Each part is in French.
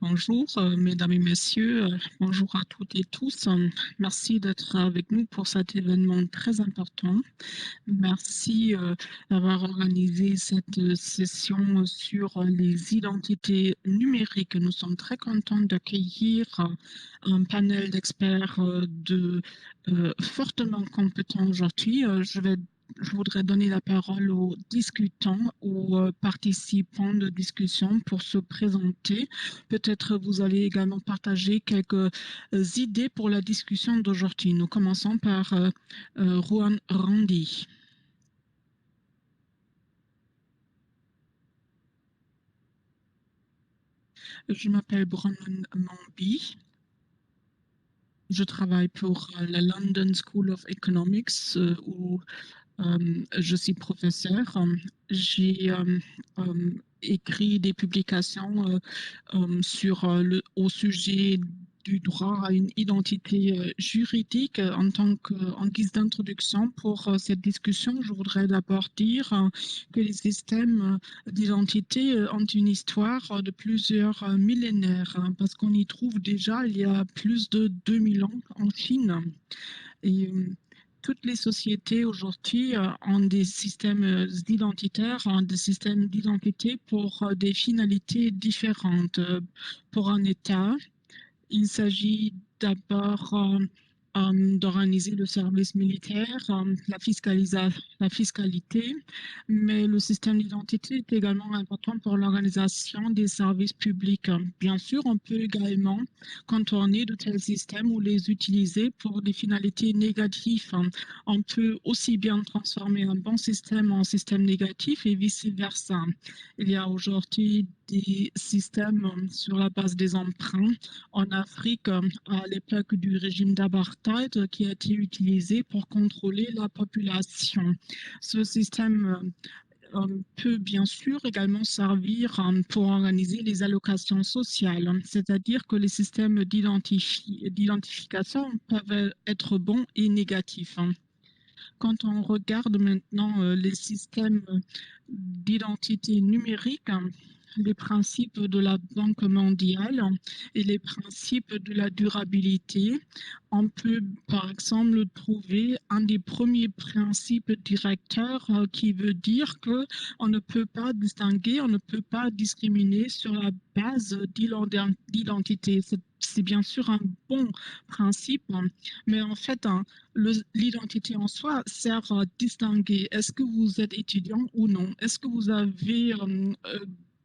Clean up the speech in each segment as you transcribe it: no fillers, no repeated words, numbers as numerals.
Bonjour, mesdames et messieurs, bonjour à toutes et tous. Merci d'être avec nous pour cet événement très important. Merci d'avoir organisé cette session sur les identités numériques. Nous sommes très contents d'accueillir un panel d'experts fortement compétents aujourd'hui. Je voudrais donner la parole aux discutants, aux participants de discussion pour se présenter. Peut-être vous allez également partager quelques idées pour la discussion d'aujourd'hui. Nous commençons par Juan Randy. Je m'appelle Bronwyn Mambi. Je travaille pour la London School of Economics où je suis professeur. J'ai écrit des publications au sujet du droit à une identité juridique en guise d'introduction pour cette discussion. Je voudrais d'abord dire que les systèmes d'identité ont une histoire de plusieurs millénaires, parce qu'on y trouve déjà il y a plus de 2000 ans en Chine. Et toutes les sociétés aujourd'hui ont des systèmes identitaires, ont des systèmes d'identité pour des finalités différentes. Pour un État, il s'agit d'abord d'organiser le service militaire, la fiscalité, mais le système d'identité est également important pour l'organisation des services publics. Bien sûr, on peut également contourner de tels systèmes ou les utiliser pour des finalités négatives. On peut aussi bien transformer un bon système en système négatif et vice-versa. Il y a aujourd'hui des systèmes sur la base des emprunts en Afrique à l'époque du régime d'apartheid qui a été utilisé pour contrôler la population. Ce système peut bien sûr également servir pour organiser les allocations sociales, c'est-à-dire que les systèmes d'identification peuvent être bons et négatifs. Quand on regarde maintenant les systèmes d'identité numérique, les principes de la Banque mondiale et les principes de la durabilité, on peut par exemple trouver un des premiers principes directeurs qui veut dire que on ne peut pas distinguer, on ne peut pas discriminer sur la base d'identité. C'est bien sûr un bon principe, mais en fait, l'identité en soi sert à distinguer est-ce que vous êtes étudiant ou non, est-ce que vous avez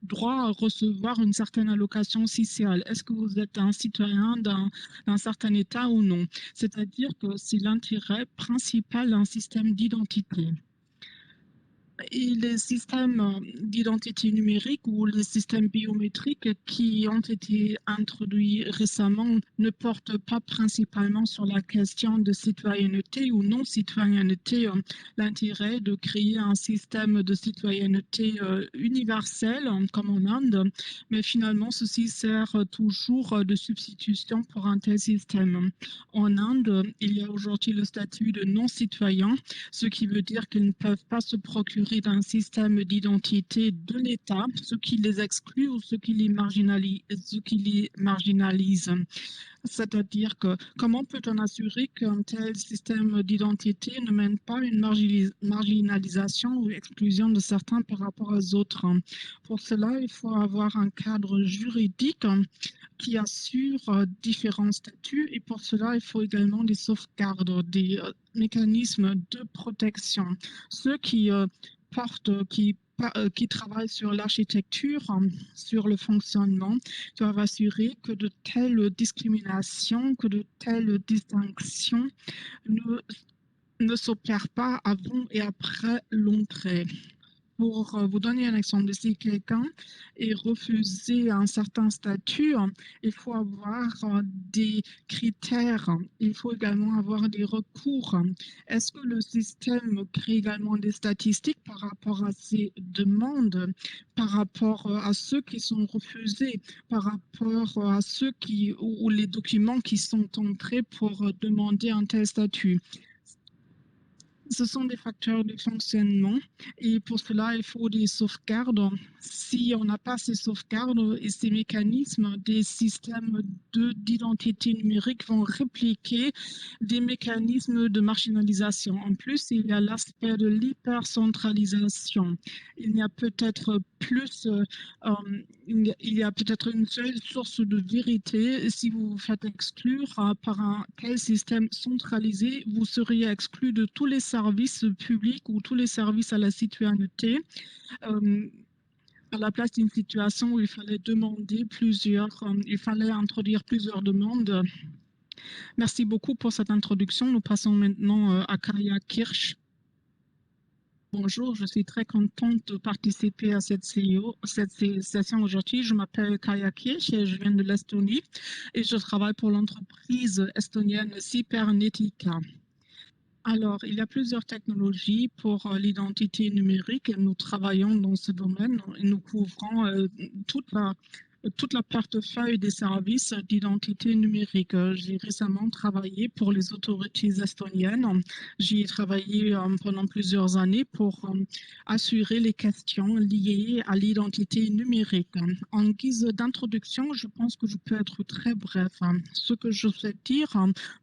droit à recevoir une certaine allocation sociale, est-ce que vous êtes un citoyen d'un certain État ou non. C'est-à-dire que c'est l'intérêt principal d'un système d'identité. Et les systèmes d'identité numérique ou les systèmes biométriques qui ont été introduits récemment ne portent pas principalement sur la question de citoyenneté ou non-citoyenneté. L'intérêt de créer un système de citoyenneté universel comme en Inde, mais finalement ceci sert toujours de substitution pour un tel système. En Inde, il y a aujourd'hui le statut de non-citoyen, ce qui veut dire qu'ils ne peuvent pas se procurer d'un système d'identité de l'État, ce qui les exclut ou ce qui les marginalise. C'est-à-dire que comment peut-on assurer qu'un tel système d'identité ne mène pas à une marginalisation ou exclusion de certains par rapport aux autres? Pour cela, il faut avoir un cadre juridique qui assure différents statuts et pour cela, il faut également des sauvegardes, des mécanismes de protection. Ceux qui qui travaillent sur l'architecture, sur le fonctionnement, doivent assurer que de telles discriminations, que de telles distinctions ne, ne s'opèrent pas avant et après l'entrée. Pour vous donner un exemple, si quelqu'un est refusé un certain statut, il faut avoir des critères, il faut également avoir des recours. Est-ce que le système crée également des statistiques par rapport à ces demandes, par rapport à ceux qui sont refusés, par rapport à ceux ou les documents qui sont entrés pour demander un tel statut? Ce sont des facteurs de fonctionnement et pour cela, il faut des sauvegardes. si on n'a pas ces sauvegardes et ces mécanismes, des systèmes d'identité numérique vont répliquer des mécanismes de marginalisation. En plus, il y a l'aspect de l'hypercentralisation. Il y a peut-être il y a peut-être une seule source de vérité. Si vous vous faites exclure par un tel système centralisé, vous seriez exclu de tous les services publics ou tous les services à la citoyenneté. Euh, à la place d'une situation où il fallait il fallait introduire plusieurs demandes. Merci beaucoup pour cette introduction. Nous passons maintenant à Kaya Kirsch. Bonjour, je suis très contente de participer à cette session aujourd'hui. Je m'appelle Kaya Kirsch et je viens de l'Estonie et je travaille pour l'entreprise estonienne Cybernetica. Alors, il y a plusieurs technologies pour l'identité numérique. Nous travaillons dans ce domaine et nous couvrons toute la portefeuille des services d'identité numérique. J'ai récemment travaillé pour les autorités estoniennes. J'y ai travaillé pendant plusieurs années pour assurer les questions liées à l'identité numérique. En guise d'introduction, je pense que je peux être très bref. Ce que je souhaite dire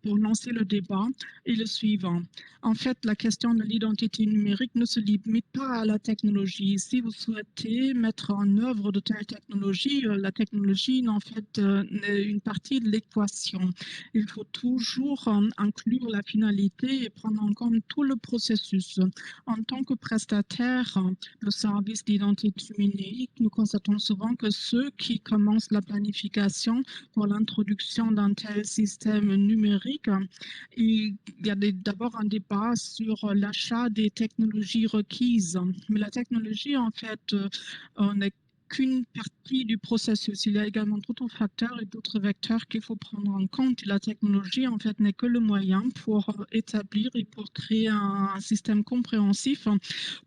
pour lancer le débat est le suivant. En fait, la question de l'identité numérique ne se limite pas à la technologie. Si vous souhaitez mettre en œuvre de telles technologies, la technologie, en fait, n'est une partie de l'équation. Il faut toujours inclure la finalité et prendre en compte tout le processus. En tant que prestataire de services d'identité numérique, nous constatons souvent que ceux qui commencent la planification pour l'introduction d'un tel système numérique, il y a d'abord un débat sur l'achat des technologies requises. Mais la technologie, en fait, n'est qu'une partie du processus. Il y a également d'autres facteurs et d'autres vecteurs qu'il faut prendre en compte. La technologie, en fait, n'est que le moyen pour établir et pour créer un système compréhensif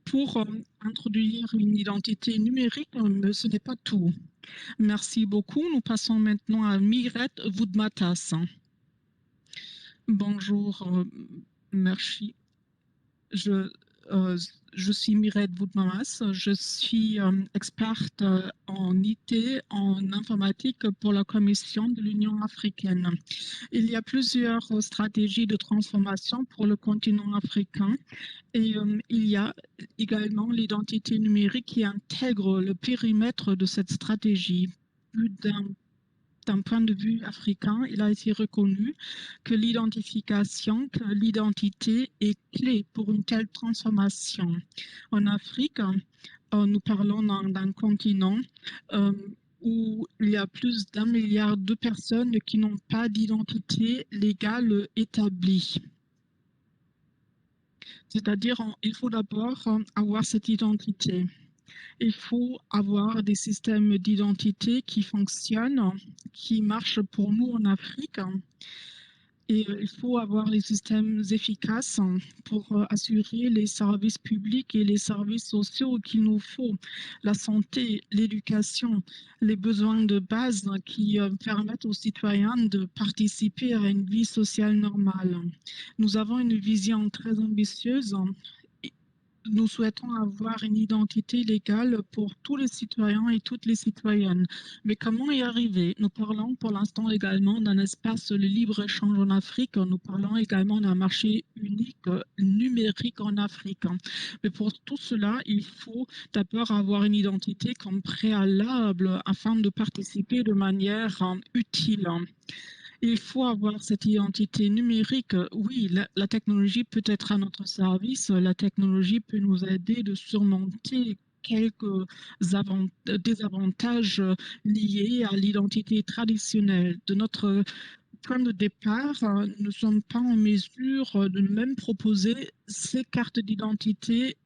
pour introduire une identité numérique, mais ce n'est pas tout. Merci beaucoup. Nous passons maintenant à Miret Voudmatas. Bonjour, merci. Je suis Mireille Boudmamas, je suis experte en IT, en informatique pour la Commission de l'Union africaine. Il y a plusieurs stratégies de transformation pour le continent africain et il y a également l'identité numérique qui intègre le périmètre de cette stratégie. Plus d'un point de vue africain, il a été reconnu que l'identification, que l'identité est clé pour une telle transformation. En Afrique, nous parlons d'un continent où il y a plus d'1 milliard de personnes qui n'ont pas d'identité légale établie. C'est-à-dire, il faut d'abord avoir cette identité. Il faut avoir des systèmes d'identité qui fonctionnent, qui marchent pour nous en Afrique. Et il faut avoir les systèmes efficaces pour assurer les services publics et les services sociaux qu'il nous faut, la santé, l'éducation, les besoins de base qui permettent aux citoyens de participer à une vie sociale normale. Nous avons une vision très ambitieuse. Nous souhaitons avoir une identité légale pour tous les citoyens et toutes les citoyennes. Mais comment y arriver? Nous parlons pour l'instant également d'un espace de libre-échange en Afrique. Nous parlons également d'un marché unique numérique en Afrique. Mais pour tout cela, il faut d'abord avoir une identité comme préalable afin de participer de manière utile. Il faut avoir cette identité numérique. Oui, la technologie peut être à notre service. La technologie peut nous aider de surmonter quelques désavantages liés à l'identité traditionnelle. De notre point de départ, nous ne sommes pas en mesure de même proposer ces cartes d'identité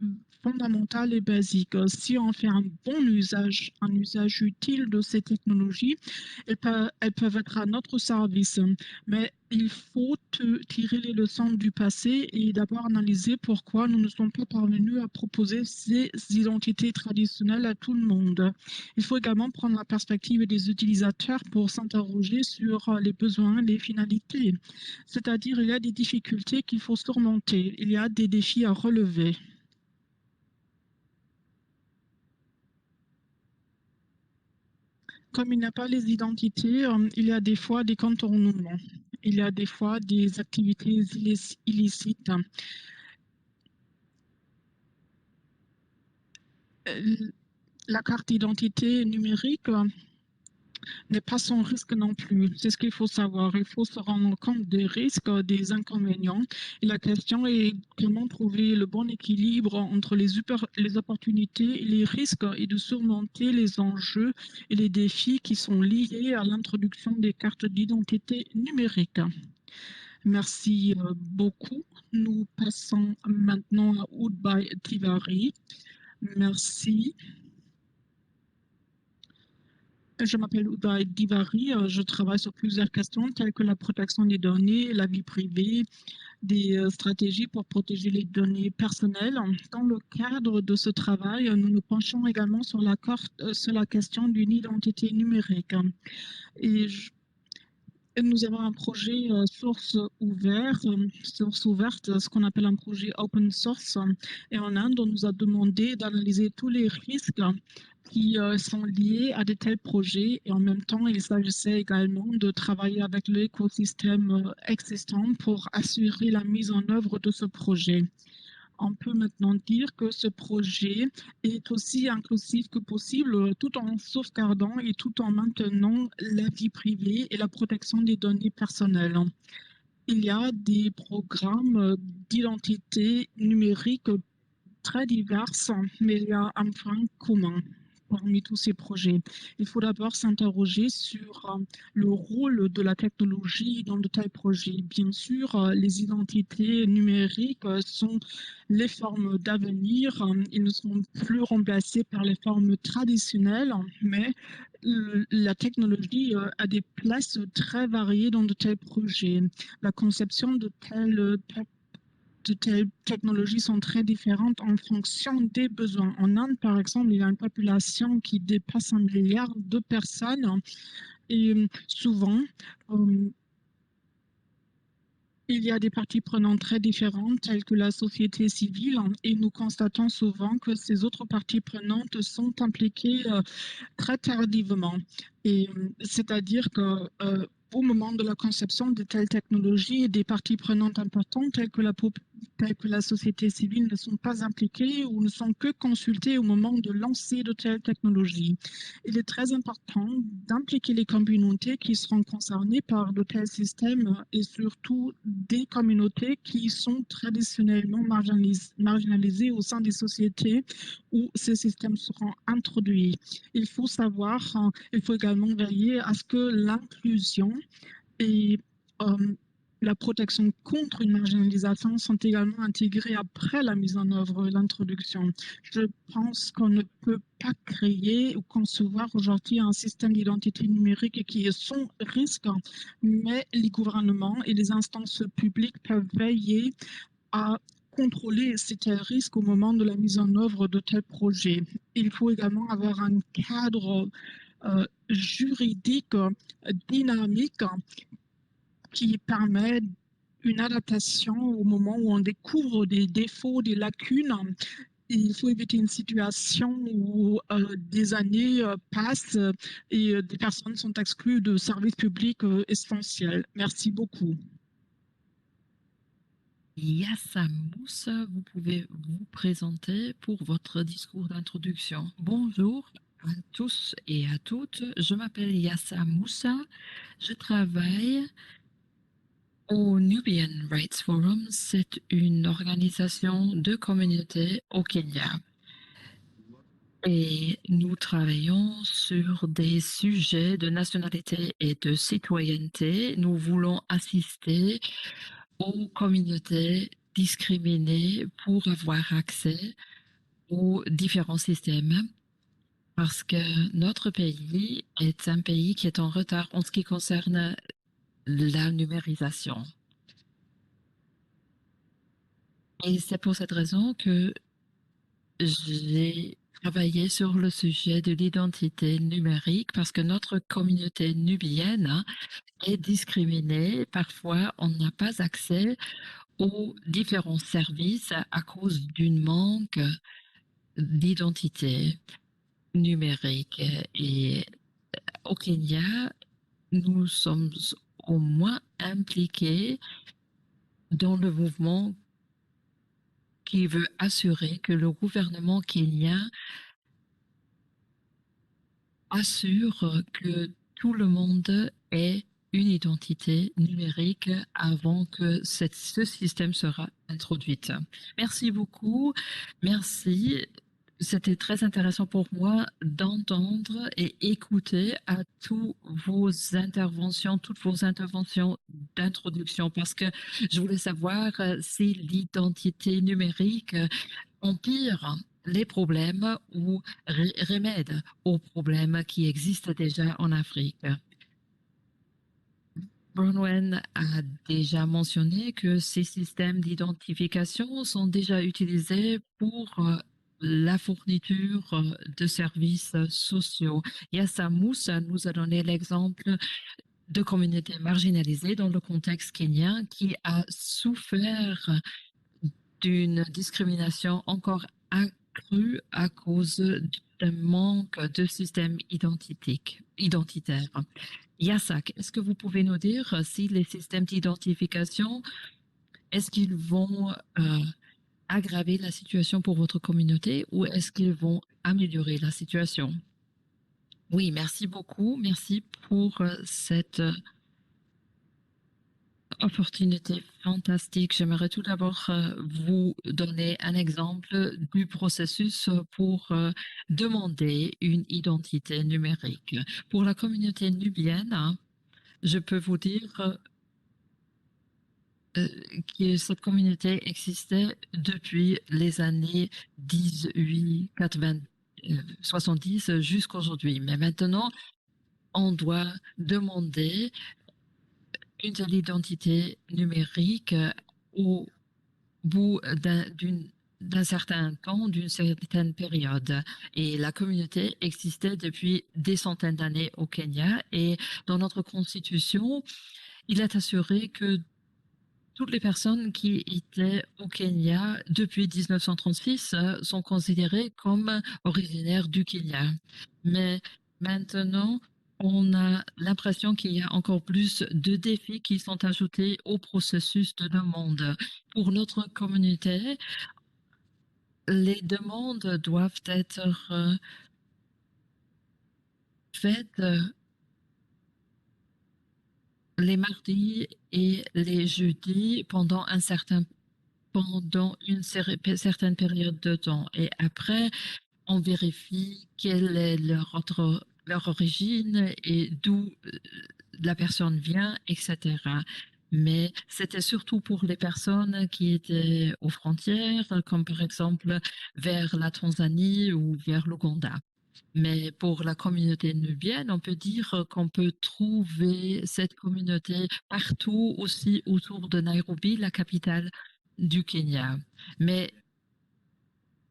fondamentales et basiques. Si on fait un usage utile de ces technologies, elles peuvent être à notre service. Mais il faut tirer les leçons du passé et d'abord analyser pourquoi nous ne sommes pas parvenus à proposer ces identités traditionnelles à tout le monde. Il faut également prendre la perspective des utilisateurs pour s'interroger sur les besoins, les finalités. C'est-à-dire, il y a des difficultés qu'il faut surmonter, il y a des défis à relever. Comme il n'y a pas les identités, il y a des fois des contournements. Il y a des fois des activités illicites. La carte d'identité numérique n'est pas sans risque non plus. C'est ce qu'il faut savoir. Il faut se rendre compte des risques, des inconvénients. Et la question est comment trouver le bon équilibre entre les opportunités et les risques et de surmonter les enjeux et les défis qui sont liés à l'introduction des cartes d'identité numériques. Merci beaucoup. Nous passons maintenant à Udbay Tivari. Merci. Je m'appelle Uday Divari, je travaille sur plusieurs questions telles que la protection des données, la vie privée, des stratégies pour protéger les données personnelles. Dans le cadre de ce travail, nous nous penchons également sur sur la question d'une identité numérique. Et nous avons un projet source ouverte, ce qu'on appelle un projet open source. Et en Inde, on nous a demandé d'analyser tous les risques qui sont liés à de tels projets. Et en même temps, il s'agissait également de travailler avec l'écosystème existant pour assurer la mise en œuvre de ce projet. On peut maintenant dire que ce projet est aussi inclusif que possible, tout en sauvegardant et tout en maintenant la vie privée et la protection des données personnelles. Il y a des programmes d'identité numérique très diverses, mais il y a un point commun parmi tous ces projets. Il faut d'abord s'interroger sur le rôle de la technologie dans de tels projets. Bien sûr, les identités numériques sont les formes d'avenir. Ils ne sont plus remplacés par les formes traditionnelles, mais la technologie a des places très variées dans de tels projets. La conception de telles technologies sont très différentes en fonction des besoins. En Inde, par exemple, il y a une population qui dépasse 1 milliard de personnes et souvent, euh, il y a des parties prenantes très différentes, telles que la société civile, et nous constatons souvent que ces autres parties prenantes sont impliquées très tardivement. Et c'est-à-dire que au moment de la conception de telles technologies, des parties prenantes importantes telles que la société civile ne sont pas impliquées ou ne sont que consultées au moment de lancer de telles technologies. Il est très important d'impliquer les communautés qui seront concernées par de tels systèmes et surtout des communautés qui sont traditionnellement marginalisées au sein des sociétés où ces systèmes seront introduits. Il faut savoir, il faut également veiller à ce que l'inclusion et la protection contre une marginalisation sont également intégrées après la mise en œuvre et l'introduction. Je pense qu'on ne peut pas créer ou concevoir aujourd'hui un système d'identité numérique qui est sans risque, mais les gouvernements et les instances publiques peuvent veiller à contrôler ces tels risques au moment de la mise en œuvre de tels projets. Il faut également avoir un cadre juridique dynamique qui permet une adaptation au moment où on découvre des défauts, des lacunes. Il faut éviter une situation où des années passent et des personnes sont exclues de services publics essentiels. Merci beaucoup. Yassa Moussa, vous pouvez vous présenter pour votre discours d'introduction. Bonjour à tous et à toutes. Je m'appelle Yassa Moussa. Je travaille au Nubian Rights Forum. C'est une organisation de communauté au Kenya. Et nous travaillons sur des sujets de nationalité et de citoyenneté. Nous voulons assister aux communautés discriminées pour avoir accès aux différents systèmes parce que notre pays est un pays qui est en retard en ce qui concerne la numérisation. Et c'est pour cette raison que j'ai travaillé sur le sujet de l'identité numérique parce que notre communauté nubienne est discriminée. Parfois, on n'a pas accès aux différents services à cause d'une manque d'identité numérique. Et Au Kenya, nous sommes au moins impliqués dans le mouvement qui veut assurer que le gouvernement kenyan assure que tout le monde ait une identité numérique avant que ce système sera introduit. Merci beaucoup. Merci. C'était très intéressant pour moi d'entendre et écouter à toutes vos interventions d'introduction, parce que je voulais savoir si l'identité numérique empire les problèmes ou remède aux problèmes qui existent déjà en Afrique. Bronwen a déjà mentionné que ces systèmes d'identification sont déjà utilisés pour la fourniture de services sociaux. Yassa Moussa nous a donné l'exemple de communautés marginalisées dans le contexte kenyan qui a souffert d'une discrimination encore accrue à cause d'un manque de système identitaire. Yasak, est-ce que vous pouvez nous dire si les systèmes d'identification, est-ce qu'ils vont aggraver la situation pour votre communauté ou est-ce qu'ils vont améliorer la situation? Oui, merci beaucoup. Merci pour cette opportunité fantastique. J'aimerais tout d'abord vous donner un exemple du processus pour demander une identité numérique. Pour la communauté nubienne, hein, je peux vous dire que cette communauté existait depuis les années 1880, 70 jusqu'à aujourd'hui. Mais maintenant, on doit demander une telle identité numérique au bout d'un certain temps, d'une certaine période. Et la communauté existait depuis des centaines d'années au Kenya. Et dans notre constitution, il est assuré que toutes les personnes qui étaient au Kenya depuis 1936 sont considérées comme originaires du Kenya. Mais maintenant, on a l'impression qu'il y a encore plus de défis qui sont ajoutés au processus de demande. Pour notre communauté, les demandes doivent être faites les mardis et les jeudis pendant une certaine période de temps. Et après, on vérifie quelle est leur origine et d'où la personne vient, etc. Mais c'était surtout pour les personnes qui étaient aux frontières, comme par exemple vers la Tanzanie ou vers l'Ouganda. Mais pour la communauté nubienne, on peut dire qu'on peut trouver cette communauté partout, aussi autour de Nairobi, la capitale du Kenya. Mais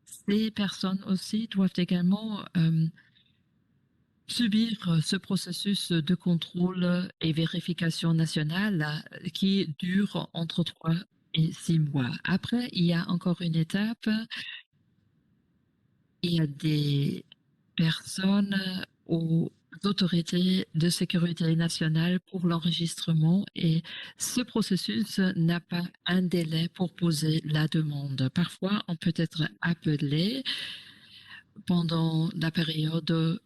ces personnes aussi doivent également subir ce processus de contrôle et vérification nationale qui dure entre 3 et 6 mois. Après, il y a encore une étape. Il y a des personnes aux autorités de sécurité nationale pour l'enregistrement et ce processus n'a pas un délai pour poser la demande. Parfois, on peut être appelé pendant la période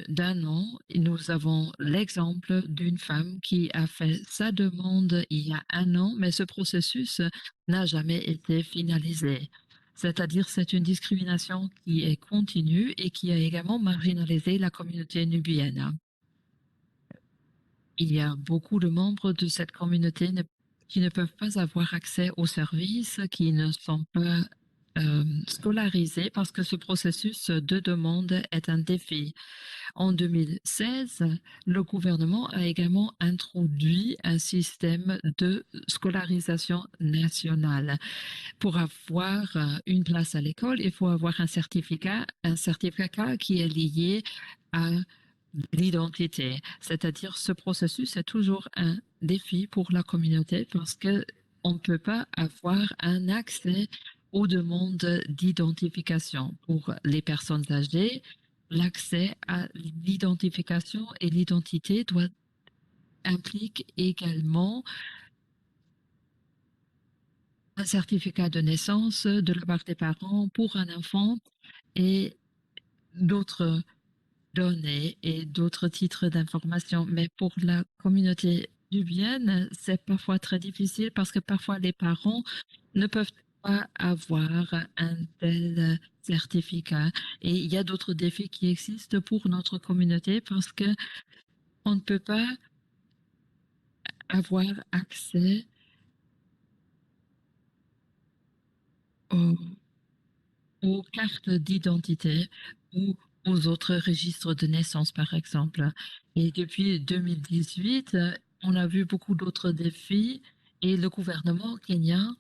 d'un an. Nous avons l'exemple d'une femme qui a fait sa demande il y a un an, mais ce processus n'a jamais été finalisé. C'est-à-dire c'est une discrimination qui est continue et qui a également marginalisé la communauté nubienne. Il y a beaucoup de membres de cette communauté qui ne peuvent pas avoir accès aux services, qui ne sont pas scolarisés parce que ce processus de demande est un défi. En 2016, le gouvernement a également introduit un système de scolarisation nationale. Pour avoir une place à l'école, il faut avoir un certificat qui est lié à l'identité. C'est-à-dire ce processus est toujours un défi pour la communauté parce que on ne peut pas avoir un accès aux demandes d'identification pour les personnes âgées. l'accès à l'identification et l'identité doit implique également un certificat de naissance de la part des parents pour un enfant et d'autres données et d'autres titres d'information. Mais pour la communauté nubienne, c'est parfois très difficile parce que parfois les parents ne peuvent pas avoir un tel certificat. Et il y a d'autres défis qui existent pour notre communauté parce que on ne peut pas avoir accès aux, aux cartes d'identité ou aux autres registres de naissance, par exemple. Et depuis 2018, on a vu beaucoup d'autres défis et le gouvernement kenyan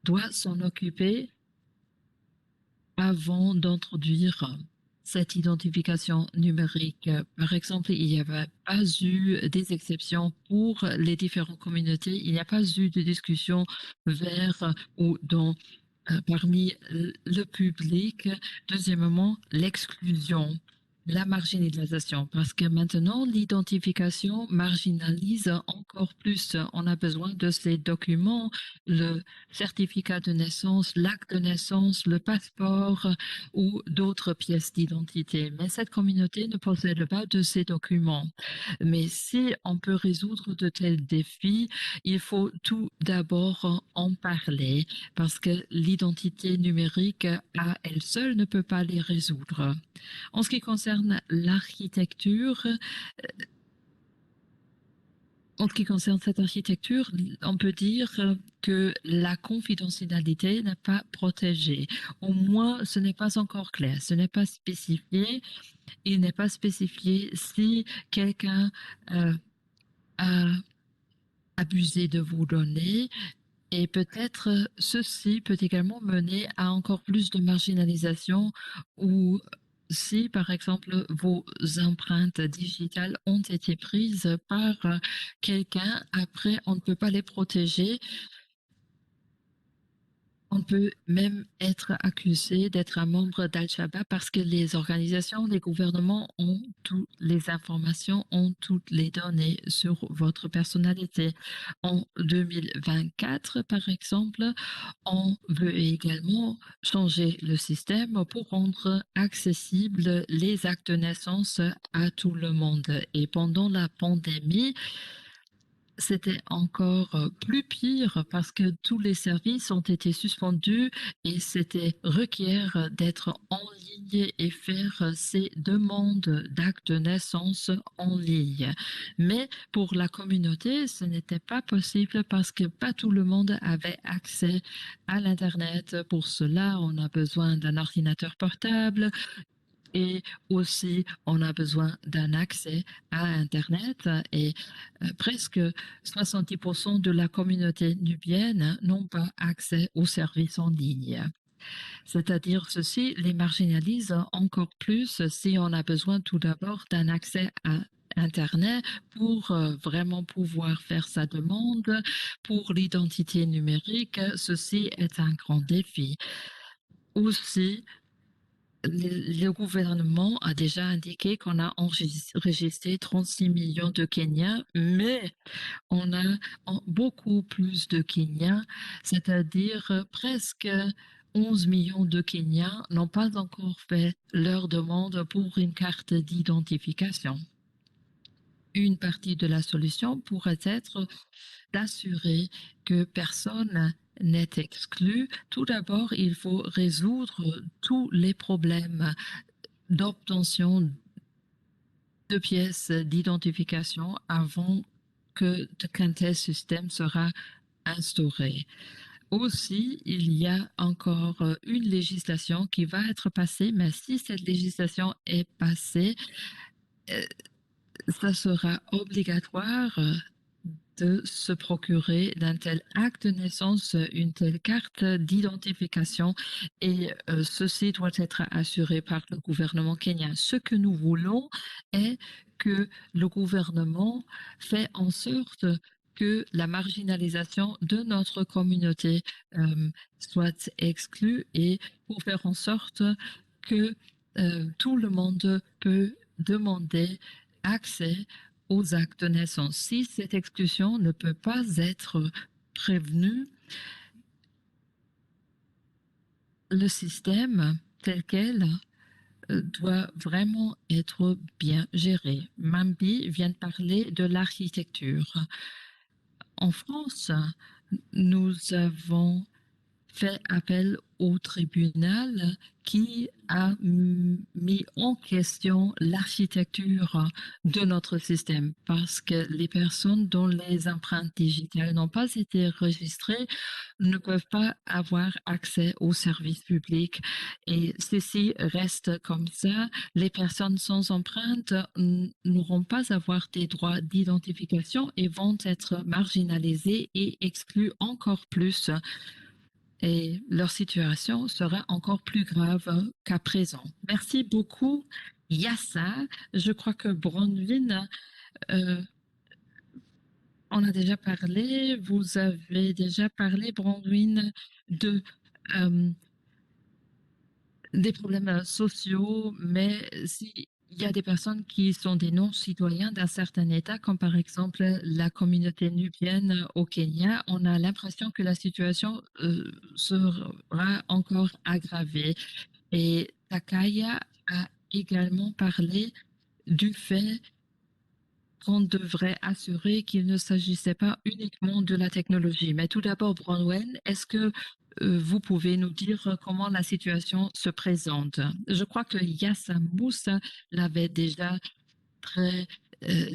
doit s'en occuper avant d'introduire cette identification numérique. Par exemple, il n'y avait pas eu des exceptions pour les différentes communautés, il n'y a pas eu de discussion vers ou dans parmi le public. Deuxièmement, l'exclusion, la marginalisation, parce que maintenant, l'identification marginalise encore plus. On a besoin de ces documents, le certificat de naissance, l'acte de naissance, le passeport ou d'autres pièces d'identité. Mais cette communauté ne possède pas de ces documents. Mais si on peut résoudre de tels défis, il faut tout d'abord en parler parce que l'identité numérique à elle seule ne peut pas les résoudre. En ce qui concerne l'architecture, en ce qui concerne cette architecture, on peut dire que la confidentialité n'est pas protégée. Au moins, ce n'est pas encore clair, ce n'est pas spécifié. Il n'est pas spécifié si quelqu'un a abusé de vos données. Et peut-être ceci peut également mener à encore plus de marginalisation ou si, par exemple, vos empreintes digitales ont été prises par quelqu'un, après, on ne peut pas les protéger. On peut même être accusé d'être un membre d'Al-Shabaab parce que les organisations, les gouvernements ont toutes les informations, ont toutes les données sur votre personnalité. En 2024, par exemple, on veut également changer le système pour rendre accessibles les actes de naissance à tout le monde. Et pendant la pandémie, c'était encore plus pire parce que tous les services ont été suspendus et c'était requiert d'être en ligne et faire ces demandes d'actes de naissance en ligne. Mais pour la communauté, ce n'était pas possible parce que pas tout le monde avait accès à l'Internet. Pour cela, on a besoin d'un ordinateur portable, et aussi on a besoin d'un accès à Internet et presque 70% de la communauté nubienne n'ont pas accès aux services en ligne. C'est-à-dire ceci les marginalise encore plus si on a besoin tout d'abord d'un accès à Internet pour vraiment pouvoir faire sa demande. Pour l'identité numérique, ceci est un grand défi. Aussi, le gouvernement a déjà indiqué qu'on a enregistré 36 millions de Kenyans, mais on a beaucoup plus de Kenyans, c'est-à-dire presque 11 millions de Kenyans n'ont pas encore fait leur demande pour une carte d'identification. Une partie de la solution pourrait être d'assurer que personne n'est exclu. Tout d'abord, il faut résoudre tous les problèmes d'obtention de pièces d'identification avant qu'un tel système sera instauré. Aussi, il y a encore une législation qui va être passée, mais si cette législation est passée, ça sera obligatoire de se procurer d'un tel acte de naissance, une telle carte d'identification et ceci doit être assuré par le gouvernement kenyan. Ce que nous voulons est que le gouvernement fait en sorte que la marginalisation de notre communauté soit exclue et pour faire en sorte que tout le monde peut demander accès aux actes de naissance. Si cette exclusion ne peut pas être prévenue, le système tel quel doit vraiment être bien géré. Mambi vient de parler de l'architecture. En France, nous avons fait appel au tribunal qui a mis en question l'architecture de notre système parce que les personnes dont les empreintes digitales n'ont pas été enregistrées ne peuvent pas avoir accès aux services publics et ceci reste comme ça. Les personnes sans empreinte n'auront pas à avoir des droits d'identification et vont être marginalisées et exclues encore plus et leur situation sera encore plus grave qu'à présent. Merci beaucoup, Yassa. Je crois que Bronwyn, euh, on a déjà parlé, vous avez déjà parlé, Bronwyn, de, euh, des problèmes sociaux, mais si il y a des personnes qui sont des non-citoyens d'un certain État, comme par exemple la communauté nubienne au Kenya, on a l'impression que la situation sera encore aggravée. Et Takaya a également parlé du fait qu'on devrait assurer qu'il ne s'agissait pas uniquement de la technologie. Mais tout d'abord, Bronwen, est-ce que vous pouvez nous dire comment la situation se présente? Je crois que Yassa Moussa l'avait déjà très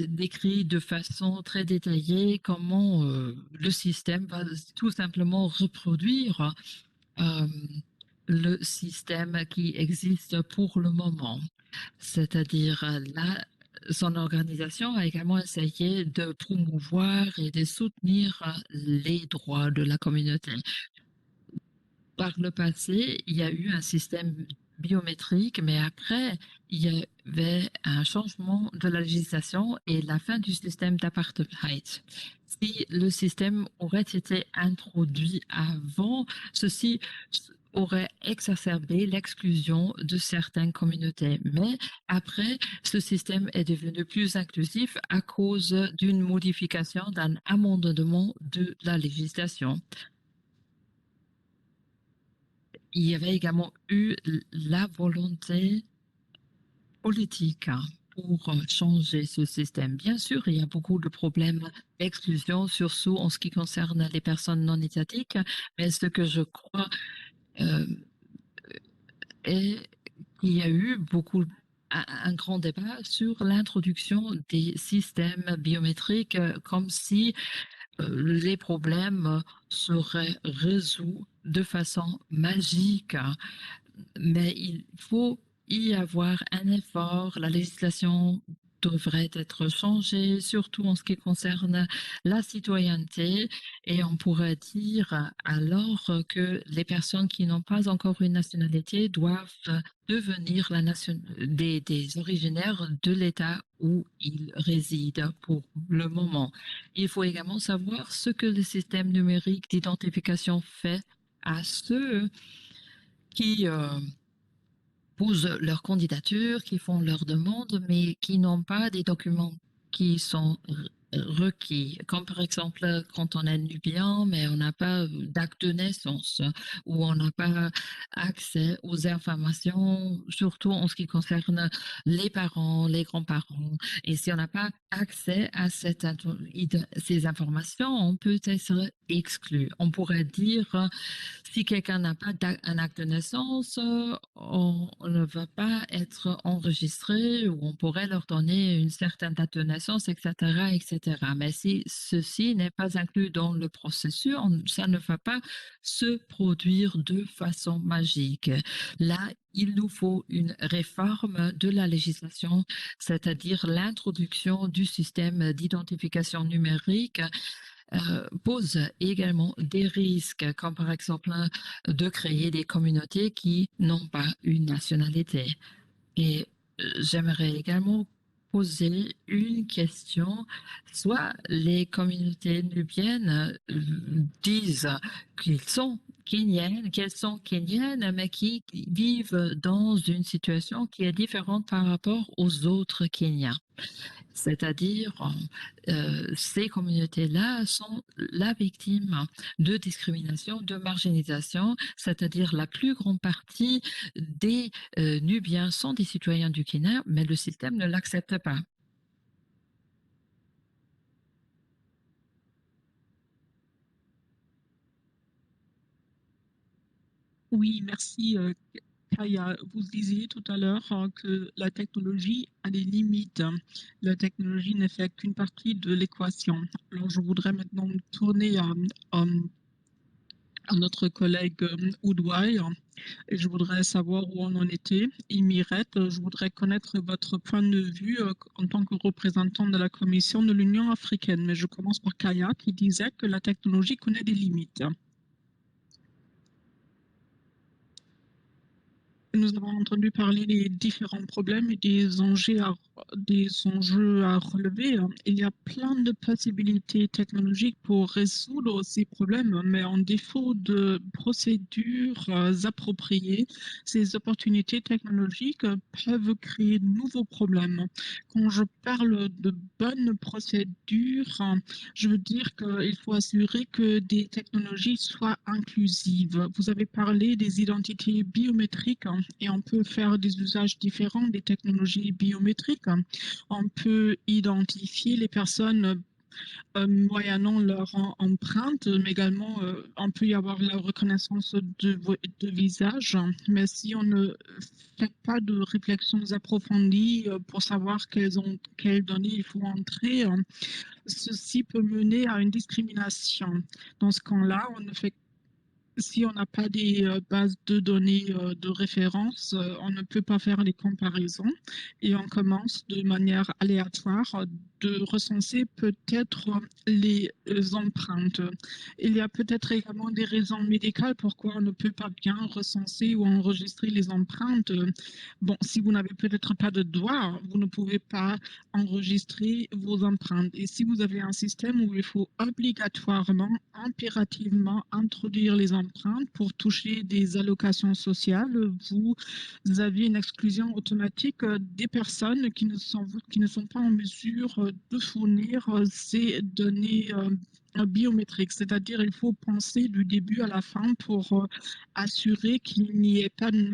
décrit de façon très détaillée comment le système va tout simplement reproduire euh, le système qui existe pour le moment. C'est-à-dire là, son organisation a également essayé de promouvoir et de soutenir les droits de la communauté. Par le passé, il y a eu un système biométrique, mais après, il y avait un changement de la législation et la fin du système d'apartheid. Si le système aurait été introduit avant, ceci aurait exacerbé l'exclusion de certaines communautés. Mais après, ce système est devenu plus inclusif à cause d'une modification, d'un amendement de la législation. Il y avait également eu la volonté politique pour changer ce système. Bien sûr, il y a beaucoup de problèmes d'exclusion, surtout en ce qui concerne les personnes non étatiques, mais ce que je crois euh, est qu'il y a eu un grand débat sur l'introduction des systèmes biométriques comme si les problèmes seraient résolus de façon magique, mais il faut y avoir un effort. La législation devrait être changée, surtout en ce qui concerne la citoyenneté. Et on pourrait dire alors que les personnes qui n'ont pas encore une nationalité doivent devenir des originaires de l'État où ils résident pour le moment. Il faut également savoir ce que le système numérique d'identification fait à ceux qui posent leur candidature, qui font leur demande, mais qui n'ont pas des documents qui sont requis. Comme par exemple, quand on est nubien, mais on n'a pas d'acte de naissance ou on n'a pas accès aux informations, surtout en ce qui concerne les parents, les grands-parents. Et si on n'a pas accès à ces informations, on peut être exclu. On pourrait dire si quelqu'un n'a pas un acte de naissance, on ne va pas être enregistré ou on pourrait leur donner une certaine date de naissance, etc., etc. Mais si ceci n'est pas inclus dans le processus, ça ne va pas se produire de façon magique. Là, il nous faut une réforme de la législation, c'est-à-dire l'introduction du système d'identification numérique pose également des risques, comme par exemple de créer des communautés qui n'ont pas une nationalité. Et j'aimerais également poser une question. Soit les communautés nubiennes disent kenyanes, qu'elles sont kenyanes, mais qui vivent dans une situation qui est différente par rapport aux autres Kenyans. C'est-à-dire, ces communautés-là sont la victime de discrimination, de marginalisation, c'est-à-dire la plus grande partie des Nubiens sont des citoyens du Kenya, mais le système ne l'accepte pas. Oui, merci, Kaya. Vous disiez tout à l'heure que la technologie a des limites. La technologie ne fait qu'une partie de l'équation. Alors, je voudrais maintenant me tourner à notre collègue Oudouaï et je voudrais savoir où on en était. Et Mirette, je voudrais connaître votre point de vue en tant que représentant de la Commission de l'Union africaine. Mais je commence par Kaya qui disait que la technologie connaît des limites. Nous avons entendu parler des différents problèmes et des enjeux à relever. Il y a plein de possibilités technologiques pour résoudre ces problèmes, mais en défaut de procédures appropriées, ces opportunités technologiques peuvent créer de nouveaux problèmes. Quand je parle de bonnes procédures, je veux dire qu'il faut assurer que des technologies soient inclusives. Vous avez parlé des identités biométriques et on peut faire des usages différents des technologies biométriques. On peut identifier les personnes moyennant leur empreinte, mais également on peut y avoir la reconnaissance de visage. Mais si on ne fait pas de réflexions approfondies pour savoir quelles données il faut entrer, ceci peut mener à une discrimination. Dans ce cas-là, on ne fait si on n'a pas des bases de données de référence, on ne peut pas faire les comparaisons et on commence de manière aléatoire de recenser peut-être les empreintes. Il y a peut-être également des raisons médicales pourquoi on ne peut pas bien recenser ou enregistrer les empreintes. Bon, si vous n'avez peut-être pas de doigts, vous ne pouvez pas enregistrer vos empreintes. Et si vous avez un système où il faut obligatoirement, impérativement introduire les empreintes pour toucher des allocations sociales, vous avez une exclusion automatique des personnes qui ne sont pas en mesure de fournir ces données biométriques. C'est-à-dire il faut penser du début à la fin pour assurer qu'il n'y ait pas de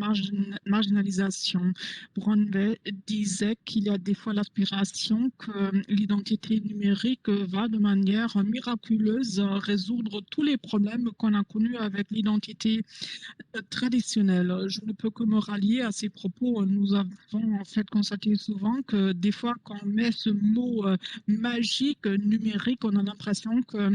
marginalisation. Brownway disait qu'il y a des fois l'aspiration que l'identité numérique va de manière miraculeuse résoudre tous les problèmes qu'on a connus avec l'identité traditionnelle. Je ne peux que me rallier à ces propos. Nous avons en fait constaté souvent que des fois, quand on met ce mot magique numérique, on a l'impression que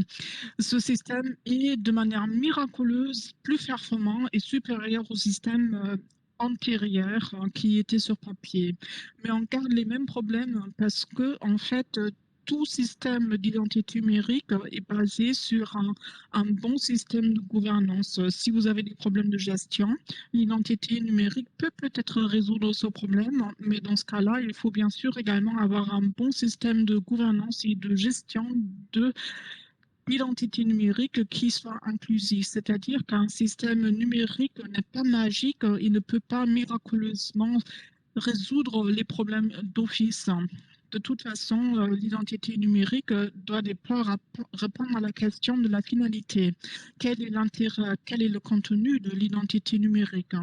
ce système est de manière miraculeuse plus performant et supérieur au système antérieur qui était sur papier. Mais on garde les mêmes problèmes parce que, en fait, tout système d'identité numérique est basé sur un bon système de gouvernance. Si vous avez des problèmes de gestion, l'identité numérique peut peut-être résoudre ce problème, mais dans ce cas-là, il faut bien sûr également avoir un bon système de gouvernance et de gestion de l'identité numérique qui soit inclusif, c'est-à-dire qu'un système numérique n'est pas magique, il ne peut pas miraculeusement résoudre les problèmes d'office. De toute façon, l'identité numérique doit d'abord répondre à la question de la finalité. Quel est l'intérêt, quel est le contenu de l'identité numérique?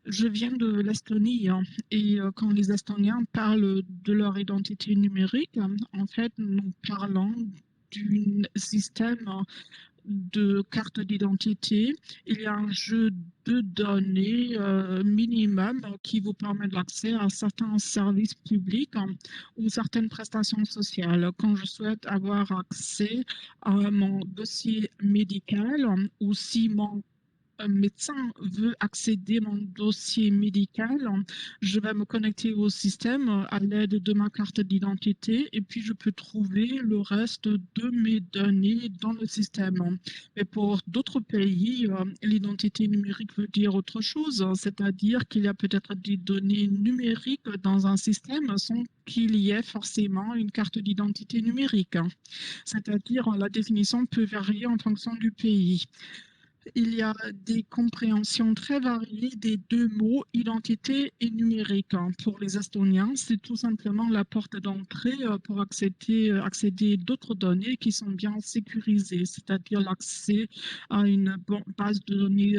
Je viens de l'Estonie et quand les Estoniens parlent de leur identité numérique, en fait, nous parlons d'un système de carte d'identité. Il y a un jeu de données minimum qui vous permet l'accès à certains services publics ou certaines prestations sociales. Quand je souhaite avoir accès à mon dossier médical ou si mon un médecin veut accéder à mon dossier médical, je vais me connecter au système à l'aide de ma carte d'identité et puis je peux trouver le reste de mes données dans le système. Mais pour d'autres pays, l'identité numérique veut dire autre chose, c'est-à-dire qu'il y a peut-être des données numériques dans un système sans qu'il y ait forcément une carte d'identité numérique. C'est-à-dire la définition peut varier en fonction du pays. Il y a des compréhensions très variées des 2 mots identité et numérique, hein. Pour les Estoniens, c'est tout simplement la porte d'entrée, pour accéder d'autres données qui sont bien sécurisées, c'est-à-dire l'accès à une base de données,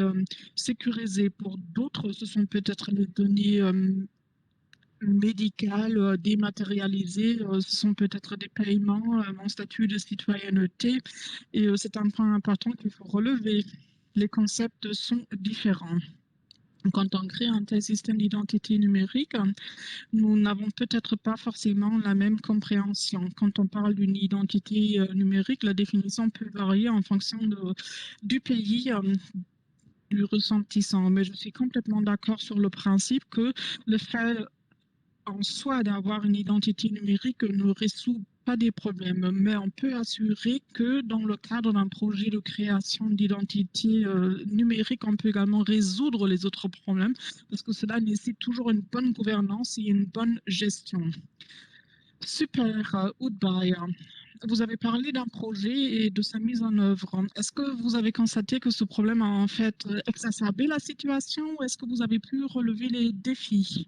sécurisée. Pour d'autres, ce sont peut-être les données, médicales, dématérialisées, ce sont peut-être des paiements, mon statut de citoyenneté et c'est un point important qu'il faut relever. Les concepts sont différents. Quand on crée un tel système d'identité numérique, nous n'avons peut-être pas forcément la même compréhension. Quand on parle d'une identité, numérique, la définition peut varier en fonction du pays, du ressentissant. Mais je suis complètement d'accord sur le principe que le fait en soi d'avoir une identité numérique ne résout pas des problèmes, mais on peut assurer que dans le cadre d'un projet de création d'identité numérique, on peut également résoudre les autres problèmes parce que cela nécessite toujours une bonne gouvernance et une bonne gestion. Super, Udbay. Vous avez parlé d'un projet et de sa mise en œuvre. Est-ce que vous avez constaté que ce problème a en fait exacerbé la situation ou est-ce que vous avez pu relever les défis?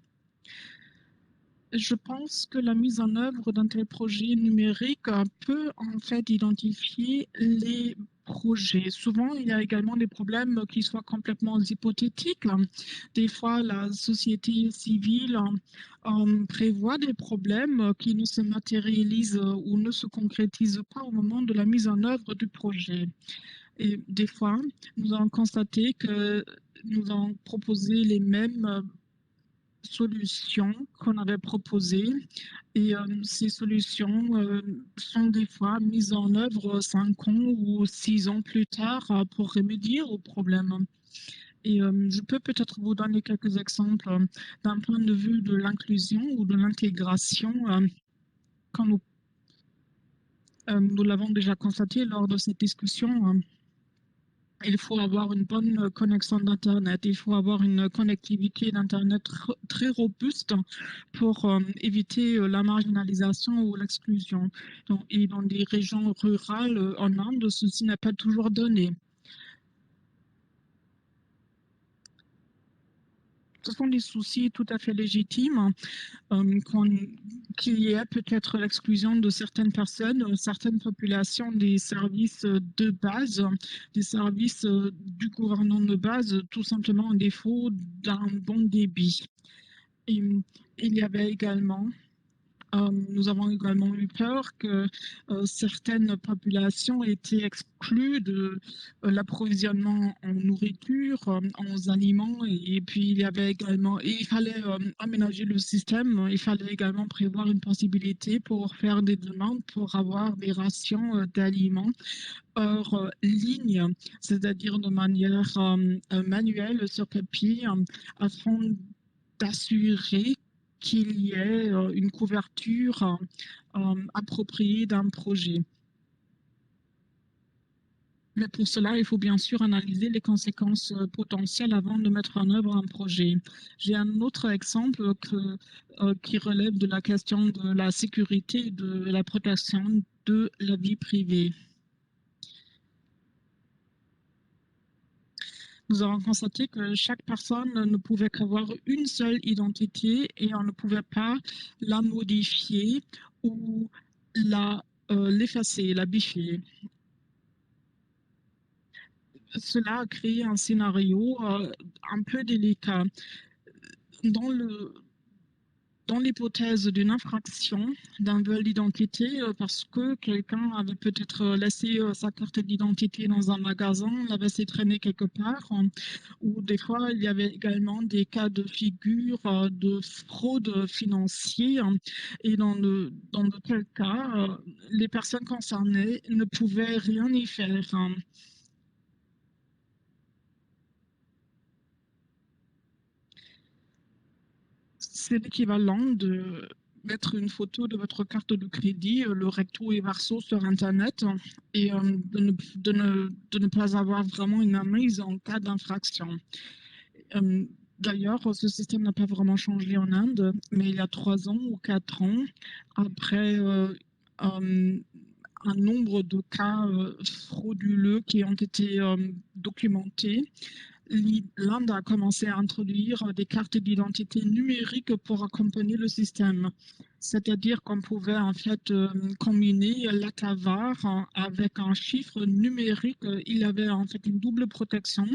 Je pense que la mise en œuvre d'un tel projet numérique peut en fait identifier les projets. Souvent, il y a également des problèmes qui soient complètement hypothétiques. Des fois, la société civile prévoit des problèmes qui ne se matérialisent ou ne se concrétisent pas au moment de la mise en œuvre du projet. Et des fois, nous avons constaté que nous avons proposé les mêmes solutions qu'on avait proposées et ces solutions sont des fois mises en œuvre 5 ans ou 6 ans plus tard pour remédier au problème. Et je peux peut-être vous donner quelques exemples d'un point de vue de l'inclusion ou de l'intégration quand nous l'avons déjà constaté lors de cette discussion. Il faut avoir une bonne connexion d'Internet. Il faut avoir une connectivité d'Internet très robuste pour éviter la marginalisation ou l'exclusion. Et dans des régions rurales en Inde, ceci n'est pas toujours donné. Ce sont des soucis tout à fait légitimes, qu'il y ait peut-être l'exclusion de certaines personnes, certaines populations des services de base, des services du gouvernement de base, tout simplement en défaut d'un bon débit. Et, il y avait également nous avons également eu peur que certaines populations étaient exclues de l'approvisionnement en nourriture, en aliments, et puis il y avait également, et il fallait aménager le système, il fallait également prévoir une possibilité pour faire des demandes pour avoir des rations d'aliments hors ligne, c'est-à-dire de manière manuelle sur papier, afin d'assurer qu'il y ait une couverture appropriée d'un projet. Mais pour cela, il faut bien sûr analyser les conséquences potentielles avant de mettre en œuvre un projet. J'ai un autre exemple qui relève de la question de la sécurité et de la protection de la vie privée. Nous avons constaté que chaque personne ne pouvait qu'avoir une seule identité et on ne pouvait pas la modifier ou l'effacer, la biffer. Cela a créé un scénario un peu délicat. Dans le, dans l'hypothèse d'une infraction d'un vol d'identité, parce que quelqu'un avait peut-être laissé sa carte d'identité dans un magasin, l'avait laissé traîner quelque part, ou des fois il y avait également des cas de figure de fraude financière, et dans de tels cas, les personnes concernées ne pouvaient rien y faire. C'est l'équivalent de mettre une photo de votre carte de crédit, le recto et verso sur Internet et de ne pas avoir vraiment une analyse en cas d'infraction. Euh, D'ailleurs, ce système n'a pas vraiment changé en Inde, mais il y a 3 ans ou 4 ans, après un nombre de cas frauduleux qui ont été documentés. L'Inde a commencé à introduire des cartes d'identité numériques pour accompagner le système. C'est-à-dire qu'on pouvait en fait combiner l'ATAVAR avec un chiffre numérique. Il avait en fait une double protection.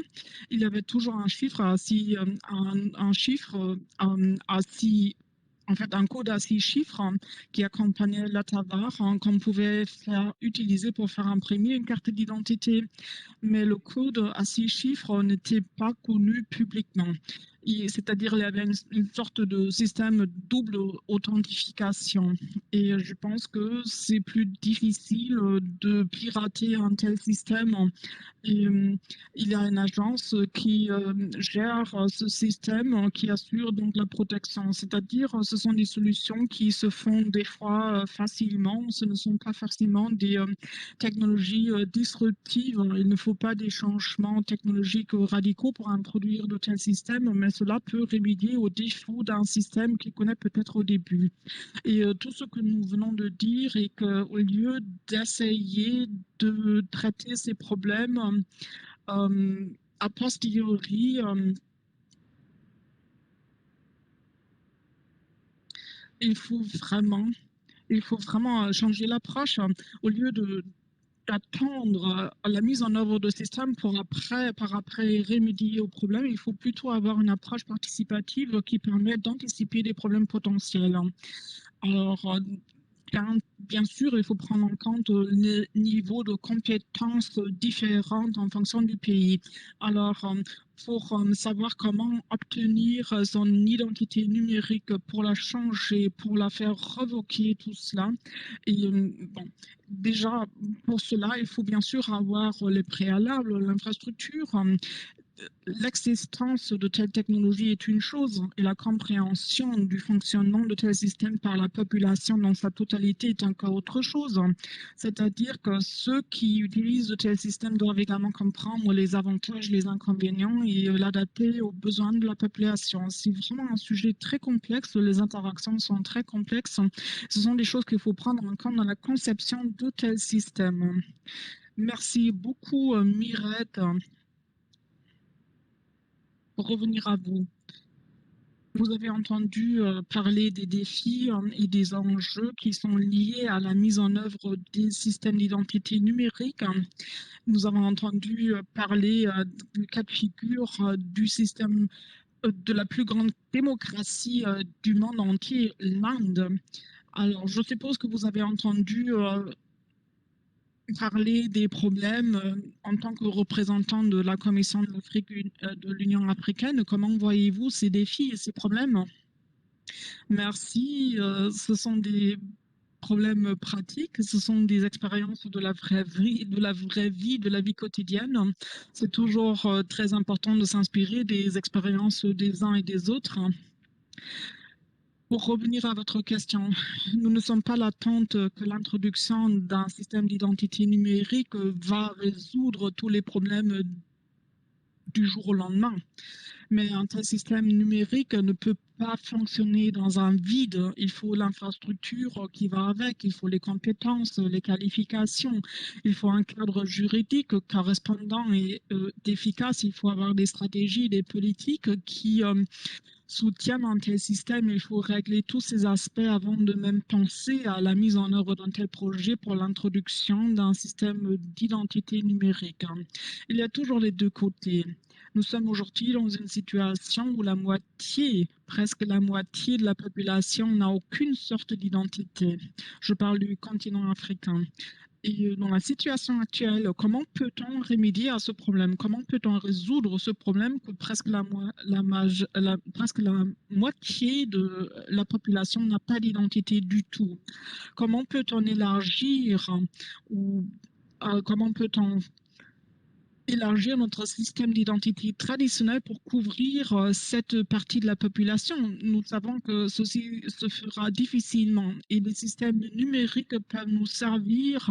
Il y avait toujours un chiffre un chiffre à six en fait, un code à 6 chiffres qui accompagnait l'ATAVAR qu'on pouvait faire utiliser pour faire imprimer une carte d'identité, mais le code à 6 chiffres n'était pas connu publiquement. C'est-à-dire il y avait une sorte de système double authentification. Et je pense que c'est plus difficile de pirater un tel système. Et il y a une agence qui gère ce système, qui assure donc la protection. C'est-à-dire, ce sont des solutions qui se font des fois facilement. Ce ne sont pas forcément des technologies disruptives. Il ne faut pas des changements technologiques radicaux pour introduire de tels systèmes, mais cela peut remédier aux défauts d'un système qu'il connaît peut-être au début. Et tout ce que nous venons de dire est qu'au lieu d'essayer de traiter ces problèmes a posteriori, il faut vraiment, il faut vraiment changer l'approche au lieu d'attendre la mise en œuvre de systèmes pour par après remédier aux problèmes. Il faut plutôt avoir une approche participative qui permet d'anticiper des problèmes potentiels. Alors, bien sûr, il faut prendre en compte les niveaux de compétences différentes en fonction du pays. Alors, pour savoir comment obtenir son identité numérique, pour la changer, pour la faire révoquer, tout cela. Et bon, déjà, pour cela, il faut bien sûr avoir les préalables, l'infrastructure. L'existence de telles technologies est une chose et la compréhension du fonctionnement de tels systèmes par la population dans sa totalité est encore autre chose. C'est-à-dire que ceux qui utilisent de tels systèmes doivent également comprendre les avantages, les inconvénients et l'adapter aux besoins de la population. C'est vraiment un sujet très complexe, les interactions sont très complexes. Ce sont des choses qu'il faut prendre en compte dans la conception de tels systèmes. Merci beaucoup, Mirette. Pour revenir à vous, vous avez entendu parler des défis et des enjeux qui sont liés à la mise en œuvre des systèmes d'identité numérique. Nous avons entendu parler du cas de figure du système de la plus grande démocratie du monde entier, l'Inde. Alors, je suppose que vous avez entendu parler des problèmes en tant que représentant de la Commission de l'Union africaine. Comment voyez-vous ces défis et ces problèmes? Merci. Ce sont des problèmes pratiques, ce sont des expériences de la vraie vie, de la vie quotidienne. C'est toujours très important de s'inspirer des expériences des uns et des autres. Pour revenir à votre question, nous ne sommes pas l'attente que l'introduction d'un système d'identité numérique va résoudre tous les problèmes du jour au lendemain. Mais un tel système numérique ne peut pas fonctionner dans un vide. Il faut l'infrastructure qui va avec, il faut les compétences, les qualifications, il faut un cadre juridique correspondant et efficace. Il faut avoir des stratégies, des politiques qui soutiennent un tel système. Il faut régler tous ces aspects avant de même penser à la mise en œuvre d'un tel projet pour l'introduction d'un système d'identité numérique. Il y a toujours les deux côtés. Nous sommes aujourd'hui dans une situation où presque la moitié de la population n'a aucune sorte d'identité. Je parle du continent africain. Et dans la situation actuelle, comment peut-on remédier à ce problème? Comment peut-on résoudre ce problème que presque presque la moitié de la population n'a pas d'identité du tout? Comment peut-on élargir ou comment peut-on élargir notre système d'identité traditionnel pour couvrir cette partie de la population? Nous savons que ceci se fera difficilement et les systèmes numériques peuvent nous servir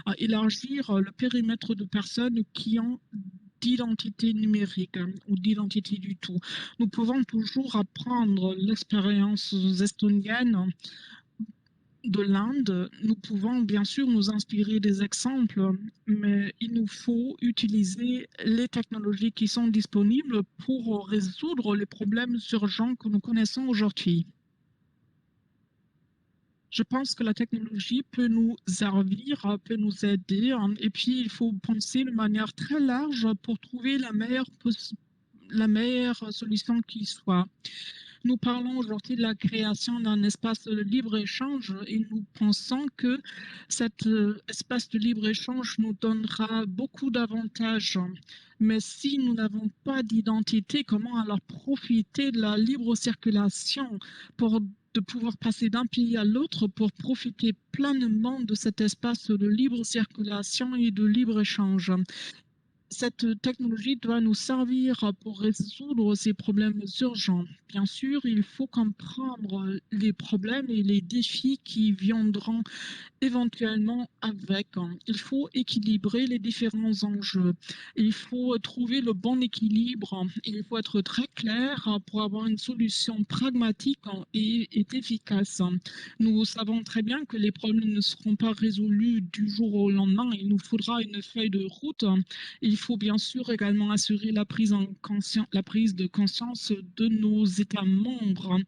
à élargir le périmètre de personnes qui ont d'identité numérique ou d'identité du tout. Nous pouvons toujours apprendre l'expérience estonienne de l'Inde, nous pouvons bien sûr nous inspirer des exemples, mais il nous faut utiliser les technologies qui sont disponibles pour résoudre les problèmes urgents que nous connaissons aujourd'hui. Je pense que la technologie peut nous servir, peut nous aider, et puis il faut penser de manière très large pour trouver la meilleure solution qui soit. Nous parlons aujourd'hui de la création d'un espace de libre-échange et nous pensons que cet espace de libre-échange nous donnera beaucoup d'avantages. Mais si nous n'avons pas d'identité, comment alors profiter de la libre circulation pour de pouvoir passer d'un pays à l'autre pour profiter pleinement de cet espace de libre circulation et de libre-échange? Cette technologie doit nous servir pour résoudre ces problèmes urgents. Bien sûr, il faut comprendre les problèmes et les défis qui viendront éventuellement avec. Il faut équilibrer les différents enjeux. Il faut trouver le bon équilibre. Il faut être très clair pour avoir une solution pragmatique et efficace. Nous savons très bien que les problèmes ne seront pas résolus du jour au lendemain. Il nous faudra une feuille de route. Il faut bien sûr également assurer la prise de conscience de nos États membres.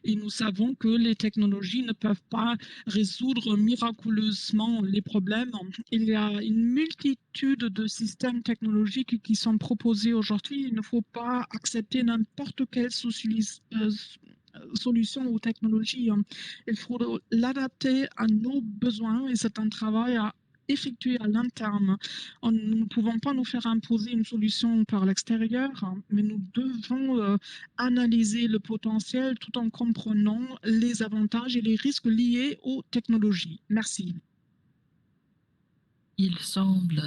Et nous savons que les technologies ne peuvent pas résoudre miraculeusement les problèmes. Il y a une multitude de systèmes technologiques qui sont proposés aujourd'hui. Il ne faut pas accepter n'importe quelle solution ou technologie. Il faut l'adapter à nos besoins et c'est un travail à effectuer à l'interne. Nous ne pouvons pas nous faire imposer une solution par l'extérieur, mais nous devons analyser le potentiel tout en comprenant les avantages et les risques liés aux technologies. Merci. Il semble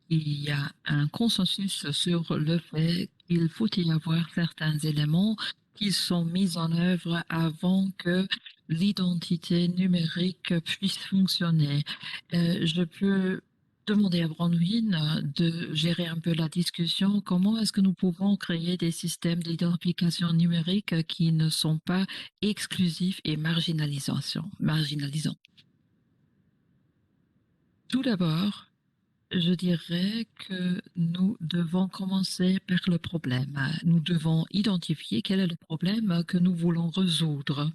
qu'il y a un consensus sur le fait qu'il faut y avoir certains éléments qui sont mis en œuvre avant que l'identité numérique puisse fonctionner. Je peux demander à Bronwyn de gérer un peu la discussion. Comment est-ce que nous pouvons créer des systèmes d'identification numérique qui ne sont pas exclusifs et marginalisants? Tout d'abord, je dirais que nous devons commencer par le problème. Nous devons identifier quel est le problème que nous voulons résoudre.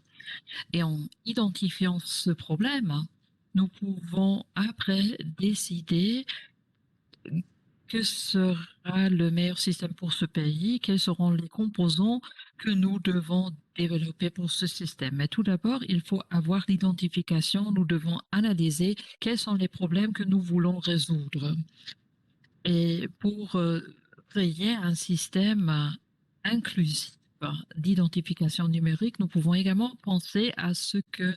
Et en identifiant ce problème, nous pouvons après décider que sera le meilleur système pour ce pays, quels seront les composants que nous devons développer pour ce système. Mais tout d'abord, il faut avoir l'identification, nous devons analyser quels sont les problèmes que nous voulons résoudre. Et pour créer un système inclusif d'identification numérique, nous pouvons également penser à ce que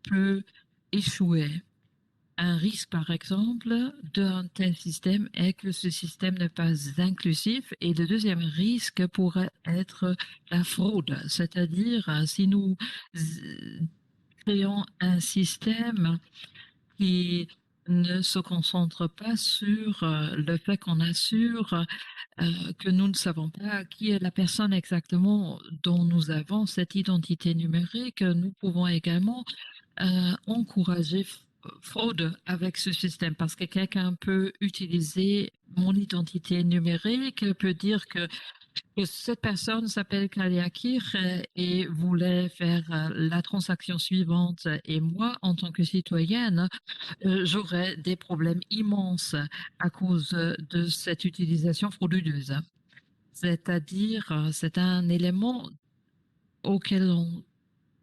peut échouer. Un risque, par exemple, d'un tel système est que ce système n'est pas inclusif. Et le deuxième risque pourrait être la fraude, c'est-à-dire si nous créons un système qui ne se concentre pas sur le fait qu'on assure que nous ne savons pas qui est la personne exactement dont nous avons cette identité numérique, nous pouvons également encourager fraude avec ce système parce que quelqu'un peut utiliser mon identité numérique, peut dire que cette personne s'appelle Kaliakir et voulait faire la transaction suivante et moi, en tant que citoyenne, j'aurais des problèmes immenses à cause de cette utilisation frauduleuse. C'est-à-dire, c'est un élément auquel on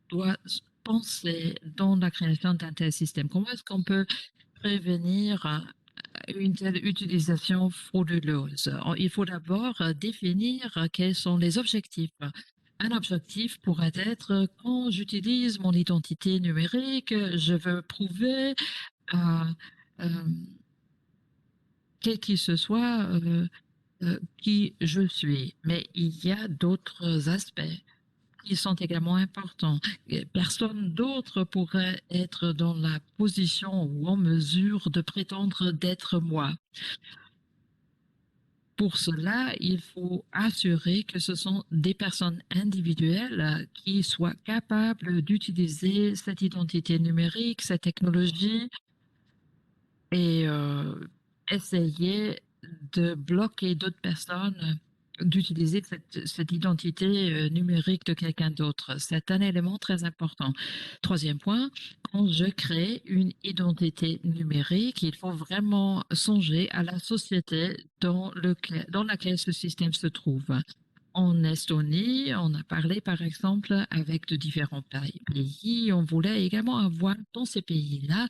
doit penser dans la création d'un tel système. Comment est-ce qu'on peut prévenir une telle utilisation frauduleuse? Il faut d'abord définir quels sont les objectifs. Un objectif pourrait être quand j'utilise mon identité numérique, je veux prouver à quel qu'il se soit qui je suis. Mais il y a d'autres aspects qui sont également importants. Personne d'autre pourrait être dans la position ou en mesure de prétendre d'être moi. Pour cela, il faut assurer que ce sont des personnes individuelles qui soient capables d'utiliser cette identité numérique, cette technologie et essayer de bloquer d'autres personnes d'utiliser cette identité numérique de quelqu'un d'autre. C'est un élément très important. Troisième point, quand je crée une identité numérique, il faut vraiment songer à la société dans laquelle ce système se trouve. En Estonie, on a parlé par exemple avec de différents pays. On voulait également avoir dans ces pays-là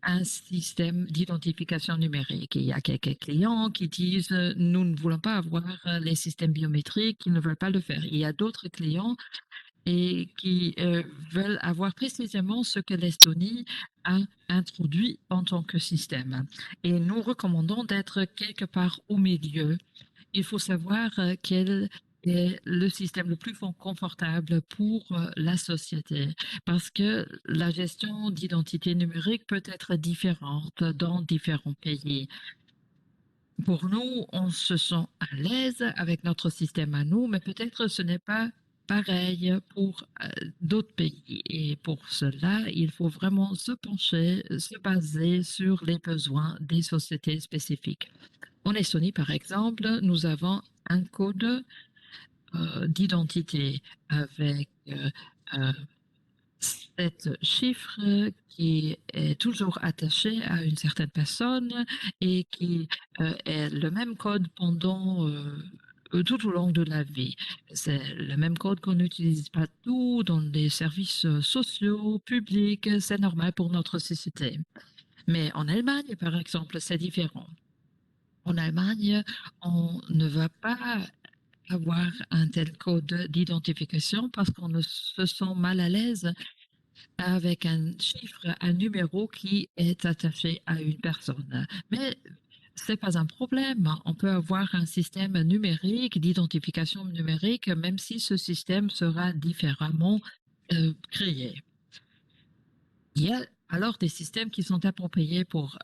un système d'identification numérique. Il y a quelques clients qui disent nous ne voulons pas avoir les systèmes biométriques, ils ne veulent pas le faire. Il y a d'autres clients et qui veulent avoir précisément ce que l'Estonie a introduit en tant que système. Et nous recommandons d'être quelque part au milieu. Il faut savoir quel est le système le plus confortable pour la société parce que la gestion d'identité numérique peut être différente dans différents pays. Pour nous, on se sent à l'aise avec notre système à nous, mais peut-être ce n'est pas pareil pour d'autres pays. Et pour cela, il faut vraiment se pencher, se baser sur les besoins des sociétés spécifiques. En Estonie, par exemple, nous avons un code d'identité avec 7 chiffres qui est toujours attaché à une certaine personne et qui est le même code pendant tout au long de la vie. C'est le même code qu'on n'utilise pas tout dans les services sociaux, publics, c'est normal pour notre société. Mais en Allemagne, par exemple, c'est différent. En Allemagne, on ne va pas avoir un tel code d'identification parce qu'on ne se sent mal à l'aise avec un chiffre, un numéro qui est attaché à une personne. Mais c'est pas un problème. On peut avoir un système numérique d'identification numérique, même si ce système sera différemment créé. Il y a alors des systèmes qui sont appropriés pour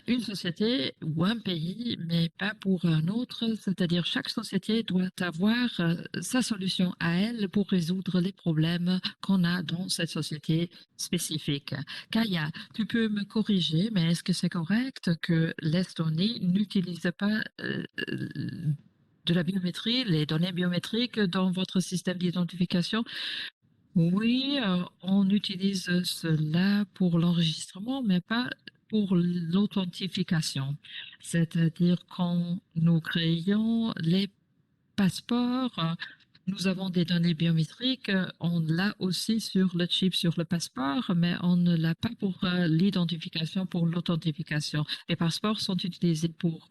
une société ou un pays, mais pas pour un autre. C'est-à-dire chaque société doit avoir sa solution à elle pour résoudre les problèmes qu'on a dans cette société spécifique. Kaya, tu peux me corriger, mais est-ce que c'est correct que l'Estonie n'utilise pas de la biométrie, les données biométriques dans votre système d'identification? Oui, on utilise cela pour l'enregistrement, mais pas pour l'authentification. C'est-à-dire quand nous créons les passeports, nous avons des données biométriques, on l'a aussi sur le chip, sur le passeport, mais on ne l'a pas pour l'identification, pour l'authentification. Les passeports sont utilisés pour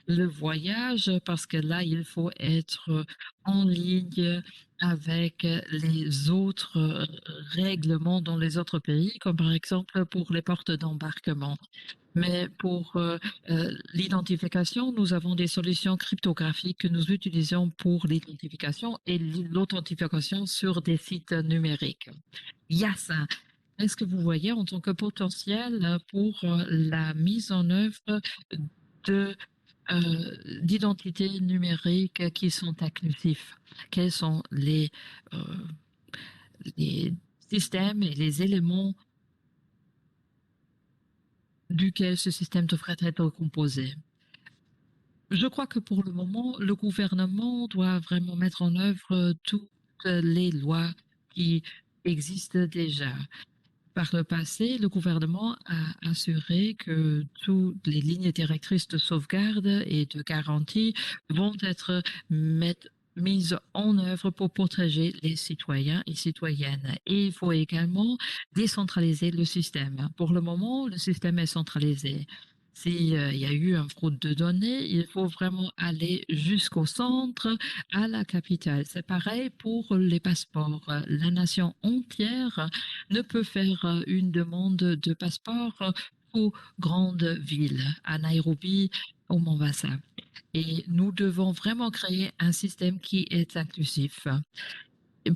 le voyage parce que là, il faut être en ligne avec les autres règlements dans les autres pays, comme par exemple pour les portes d'embarquement. Mais pour l'identification, nous avons des solutions cryptographiques que nous utilisons pour l'identification et l'authentification sur des sites numériques. Yassa, est-ce que vous voyez en tant que potentiel pour la mise en œuvre de d'identités numériques qui sont inclusifs? Quels sont les systèmes et les éléments duquel ce système devrait être composé? Je crois que pour le moment, le gouvernement doit vraiment mettre en œuvre toutes les lois qui existent déjà. Par le passé, le gouvernement a assuré que toutes les lignes directrices de sauvegarde et de garantie vont être mises en œuvre pour protéger les citoyens et citoyennes. Et il faut également décentraliser le système. Pour le moment, le système est centralisé. S'il y a eu un fraude de données, il faut vraiment aller jusqu'au centre, à la capitale. C'est pareil pour les passeports. La nation entière ne peut faire une demande de passeport aux grandes villes, à Nairobi, au Mombasa. Et nous devons vraiment créer un système qui est inclusif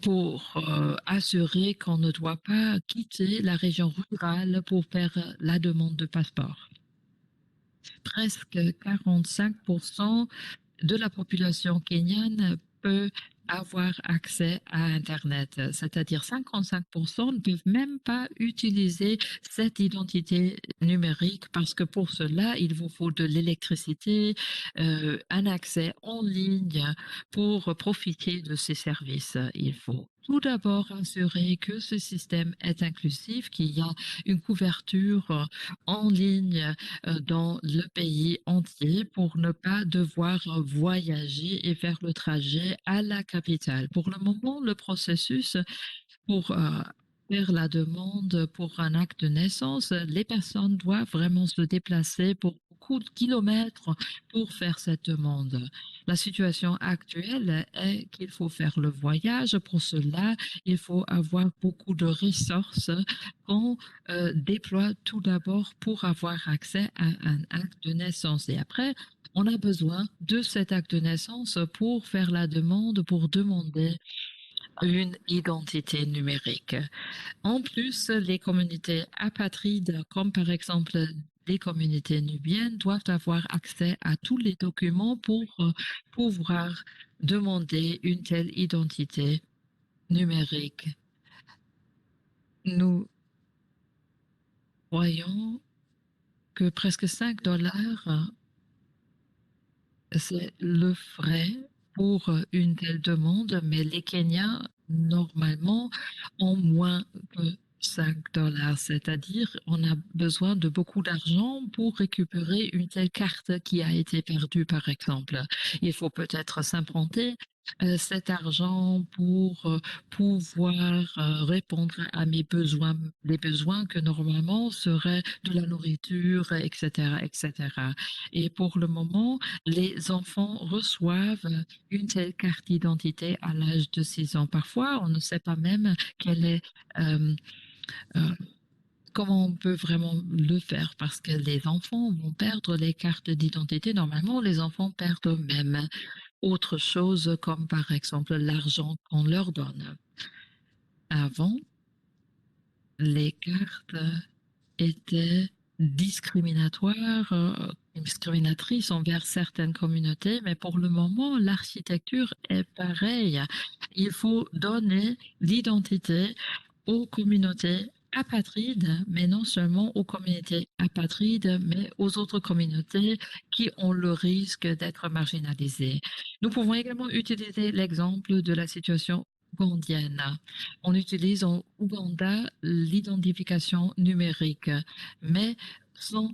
pour assurer qu'on ne doit pas quitter la région rurale pour faire la demande de passeport. Presque 45% de la population kenyane peut avoir accès à Internet. C'est-à-dire 55% ne peuvent même pas utiliser cette identité numérique parce que pour cela, il vous faut de l'électricité, un accès en ligne pour profiter de ces services. Il faut tout d'abord assurer que ce système est inclusif, qu'il y a une couverture en ligne dans le pays entier pour ne pas devoir voyager et faire le trajet à la capitale. Pour le moment, le processus pour faire la demande pour un acte de naissance, les personnes doivent vraiment se déplacer pour beaucoup de kilomètres pour faire cette demande. La situation actuelle est qu'il faut faire le voyage. Pour cela, il faut avoir beaucoup de ressources qu'on déploie tout d'abord pour avoir accès à un acte de naissance. Et après, on a besoin de cet acte de naissance pour faire la demande, pour demander une identité numérique. En plus, les communautés apatrides, comme par exemple les communautés nubiennes, doivent avoir accès à tous les documents pour pouvoir demander une telle identité numérique. Nous voyons que presque 5 dollars, c'est le frais pour une telle demande, mais les Kenyans, normalement, ont moins que 5 dollars, c'est-à-dire on a besoin de beaucoup d'argent pour récupérer une telle carte qui a été perdue, par exemple. Il faut peut-être s'imprenter cet argent pour pouvoir répondre à mes besoins, les besoins que normalement seraient de la nourriture, etc., etc. Et pour le moment, les enfants reçoivent une telle carte d'identité à l'âge de 6 ans. Parfois, on ne sait pas même quelle est, euh, comment on peut vraiment le faire parce que les enfants vont perdre les cartes d'identité. Normalement, les enfants perdent eux-mêmes autre chose comme par exemple l'argent qu'on leur donne. Avant, les cartes étaient discriminatoires, discriminatrices envers certaines communautés, mais pour le moment, l'architecture est pareille. Il faut donner l'identité aux communautés apatrides, mais non seulement aux communautés apatrides, mais aux autres communautés qui ont le risque d'être marginalisées. Nous pouvons également utiliser l'exemple de la situation ougandienne. On utilise en Ouganda l'identification numérique, mais sans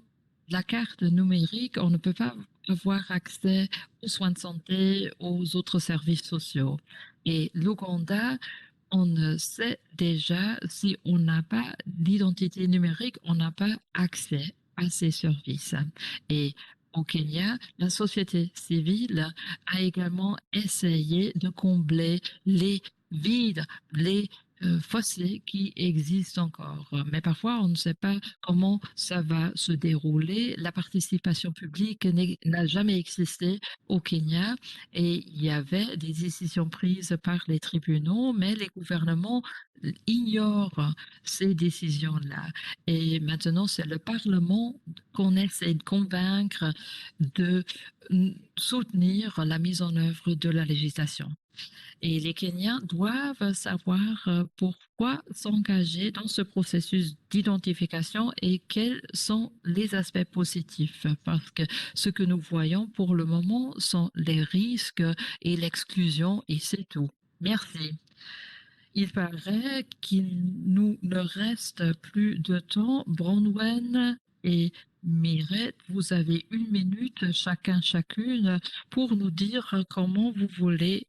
la carte numérique, on ne peut pas avoir accès aux soins de santé, aux autres services sociaux. Et l'Ouganda, on ne sait déjà si on n'a pas d'identité numérique, on n'a pas accès à ces services. Et au Kenya, la société civile a également essayé de combler les vides, les fossés qui existent encore. Mais parfois, on ne sait pas comment ça va se dérouler. La participation publique n'a jamais existé au Kenya et il y avait des décisions prises par les tribunaux, mais les gouvernements ignorent ces décisions-là. Et maintenant, c'est le Parlement qu'on essaie de convaincre de soutenir la mise en œuvre de la législation. Et les Kenyans doivent savoir pourquoi s'engager dans ce processus d'identification et quels sont les aspects positifs. Parce que ce que nous voyons pour le moment sont les risques et l'exclusion et c'est tout. Merci. Il paraît qu'il nous ne reste plus de temps. Bronwen et Mireille, vous avez 1 minute chacune pour nous dire comment vous voulez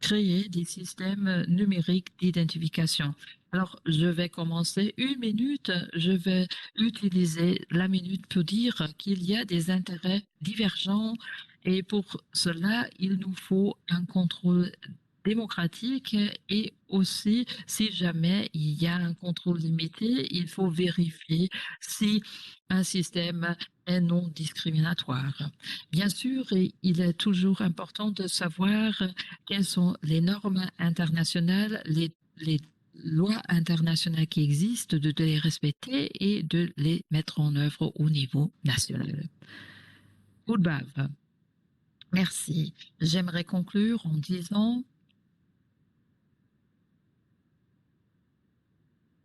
créer des systèmes numériques d'identification. Alors, je vais commencer 1 minute. Je vais utiliser la minute pour dire qu'il y a des intérêts divergents et pour cela, il nous faut un contrôle démocratique et aussi, si jamais il y a un contrôle limité, il faut vérifier si un système est non discriminatoire. Bien sûr, il est toujours important de savoir quelles sont les normes internationales, les lois internationales qui existent, de les respecter et de les mettre en œuvre au niveau national. Good bave. Merci. J'aimerais conclure en disant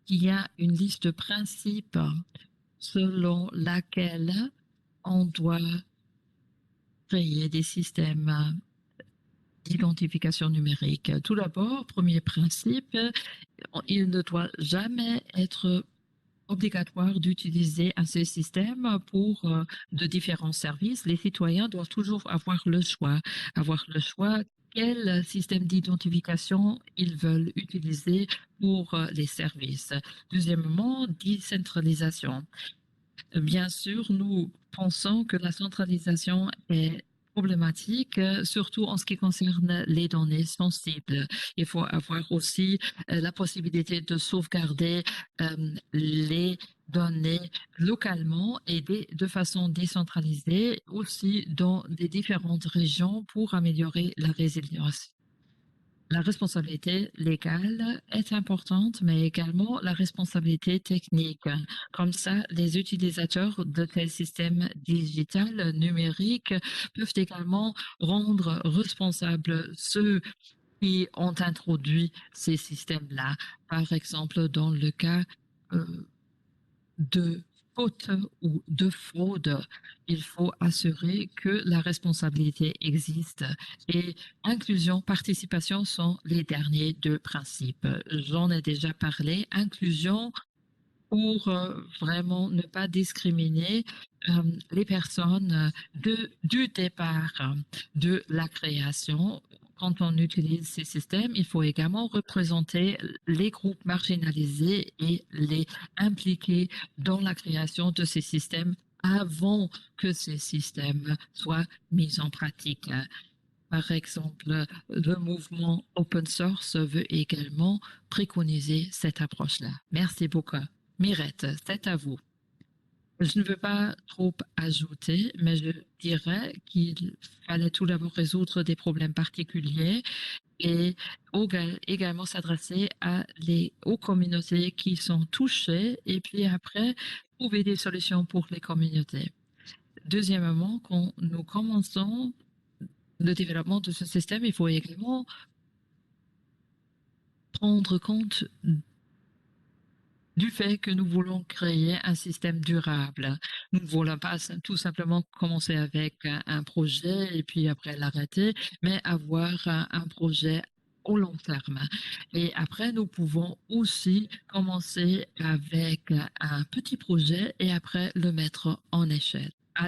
qu'il y a une liste de principes selon laquelle on doit créer des systèmes d'identification numérique. Tout d'abord, premier principe, il ne doit jamais être obligatoire d'utiliser un seul système pour de différents services. Les citoyens doivent toujours avoir le choix quel système d'identification ils veulent utiliser pour les services. Deuxièmement, décentralisation. Bien sûr, nous pensons que la centralisation est problématique, surtout en ce qui concerne les données sensibles. Il faut avoir aussi la possibilité de sauvegarder les données localement et de façon décentralisée aussi dans des différentes régions pour améliorer la résilience. La responsabilité légale est importante, mais également la responsabilité technique. Comme ça, les utilisateurs de tels systèmes digitaux numériques peuvent également rendre responsables ceux qui ont introduit ces systèmes-là. Par exemple, dans le cas euh, de faute ou de fraude, il faut assurer que la responsabilité existe et inclusion, participation sont les derniers deux principes. J'en ai déjà parlé. Inclusion pour vraiment ne pas discriminer les personnes du départ de la création. Quand on utilise ces systèmes, il faut également représenter les groupes marginalisés et les impliquer dans la création de ces systèmes avant que ces systèmes soient mis en pratique. Par exemple, le mouvement open source veut également préconiser cette approche-là. Merci beaucoup. Mirette, c'est à vous. Je ne veux pas trop ajouter, mais je dirais qu'il fallait tout d'abord résoudre des problèmes particuliers et également s'adresser aux communautés qui sont touchées et puis après trouver des solutions pour les communautés. Deuxièmement, quand nous commençons le développement de ce système, il faut également prendre compte du fait que nous voulons créer un système durable. Nous ne voulons pas tout simplement commencer avec un projet et puis après l'arrêter, mais avoir un projet au long terme. Et après, nous pouvons aussi commencer avec un petit projet et après le mettre à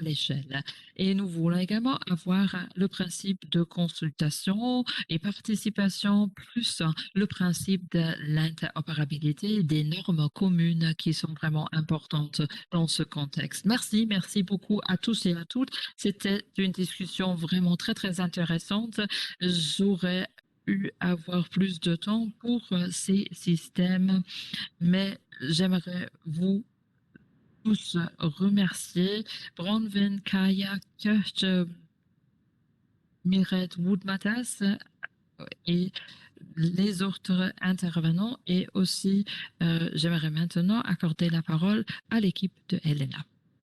l'échelle. Et nous voulons également avoir le principe de consultation et participation plus le principe de l'interopérabilité des normes communes qui sont vraiment importantes dans ce contexte. Merci, merci beaucoup à tous et à toutes. C'était une discussion vraiment très, très intéressante. J'aurais eu à avoir plus de temps pour ces systèmes, mais j'aimerais vous tous remercier. Bronwyn, Kaya, Kirche, Miret Woodmatas et les autres intervenants. Et aussi, j'aimerais maintenant accorder la parole à l'équipe de Helena.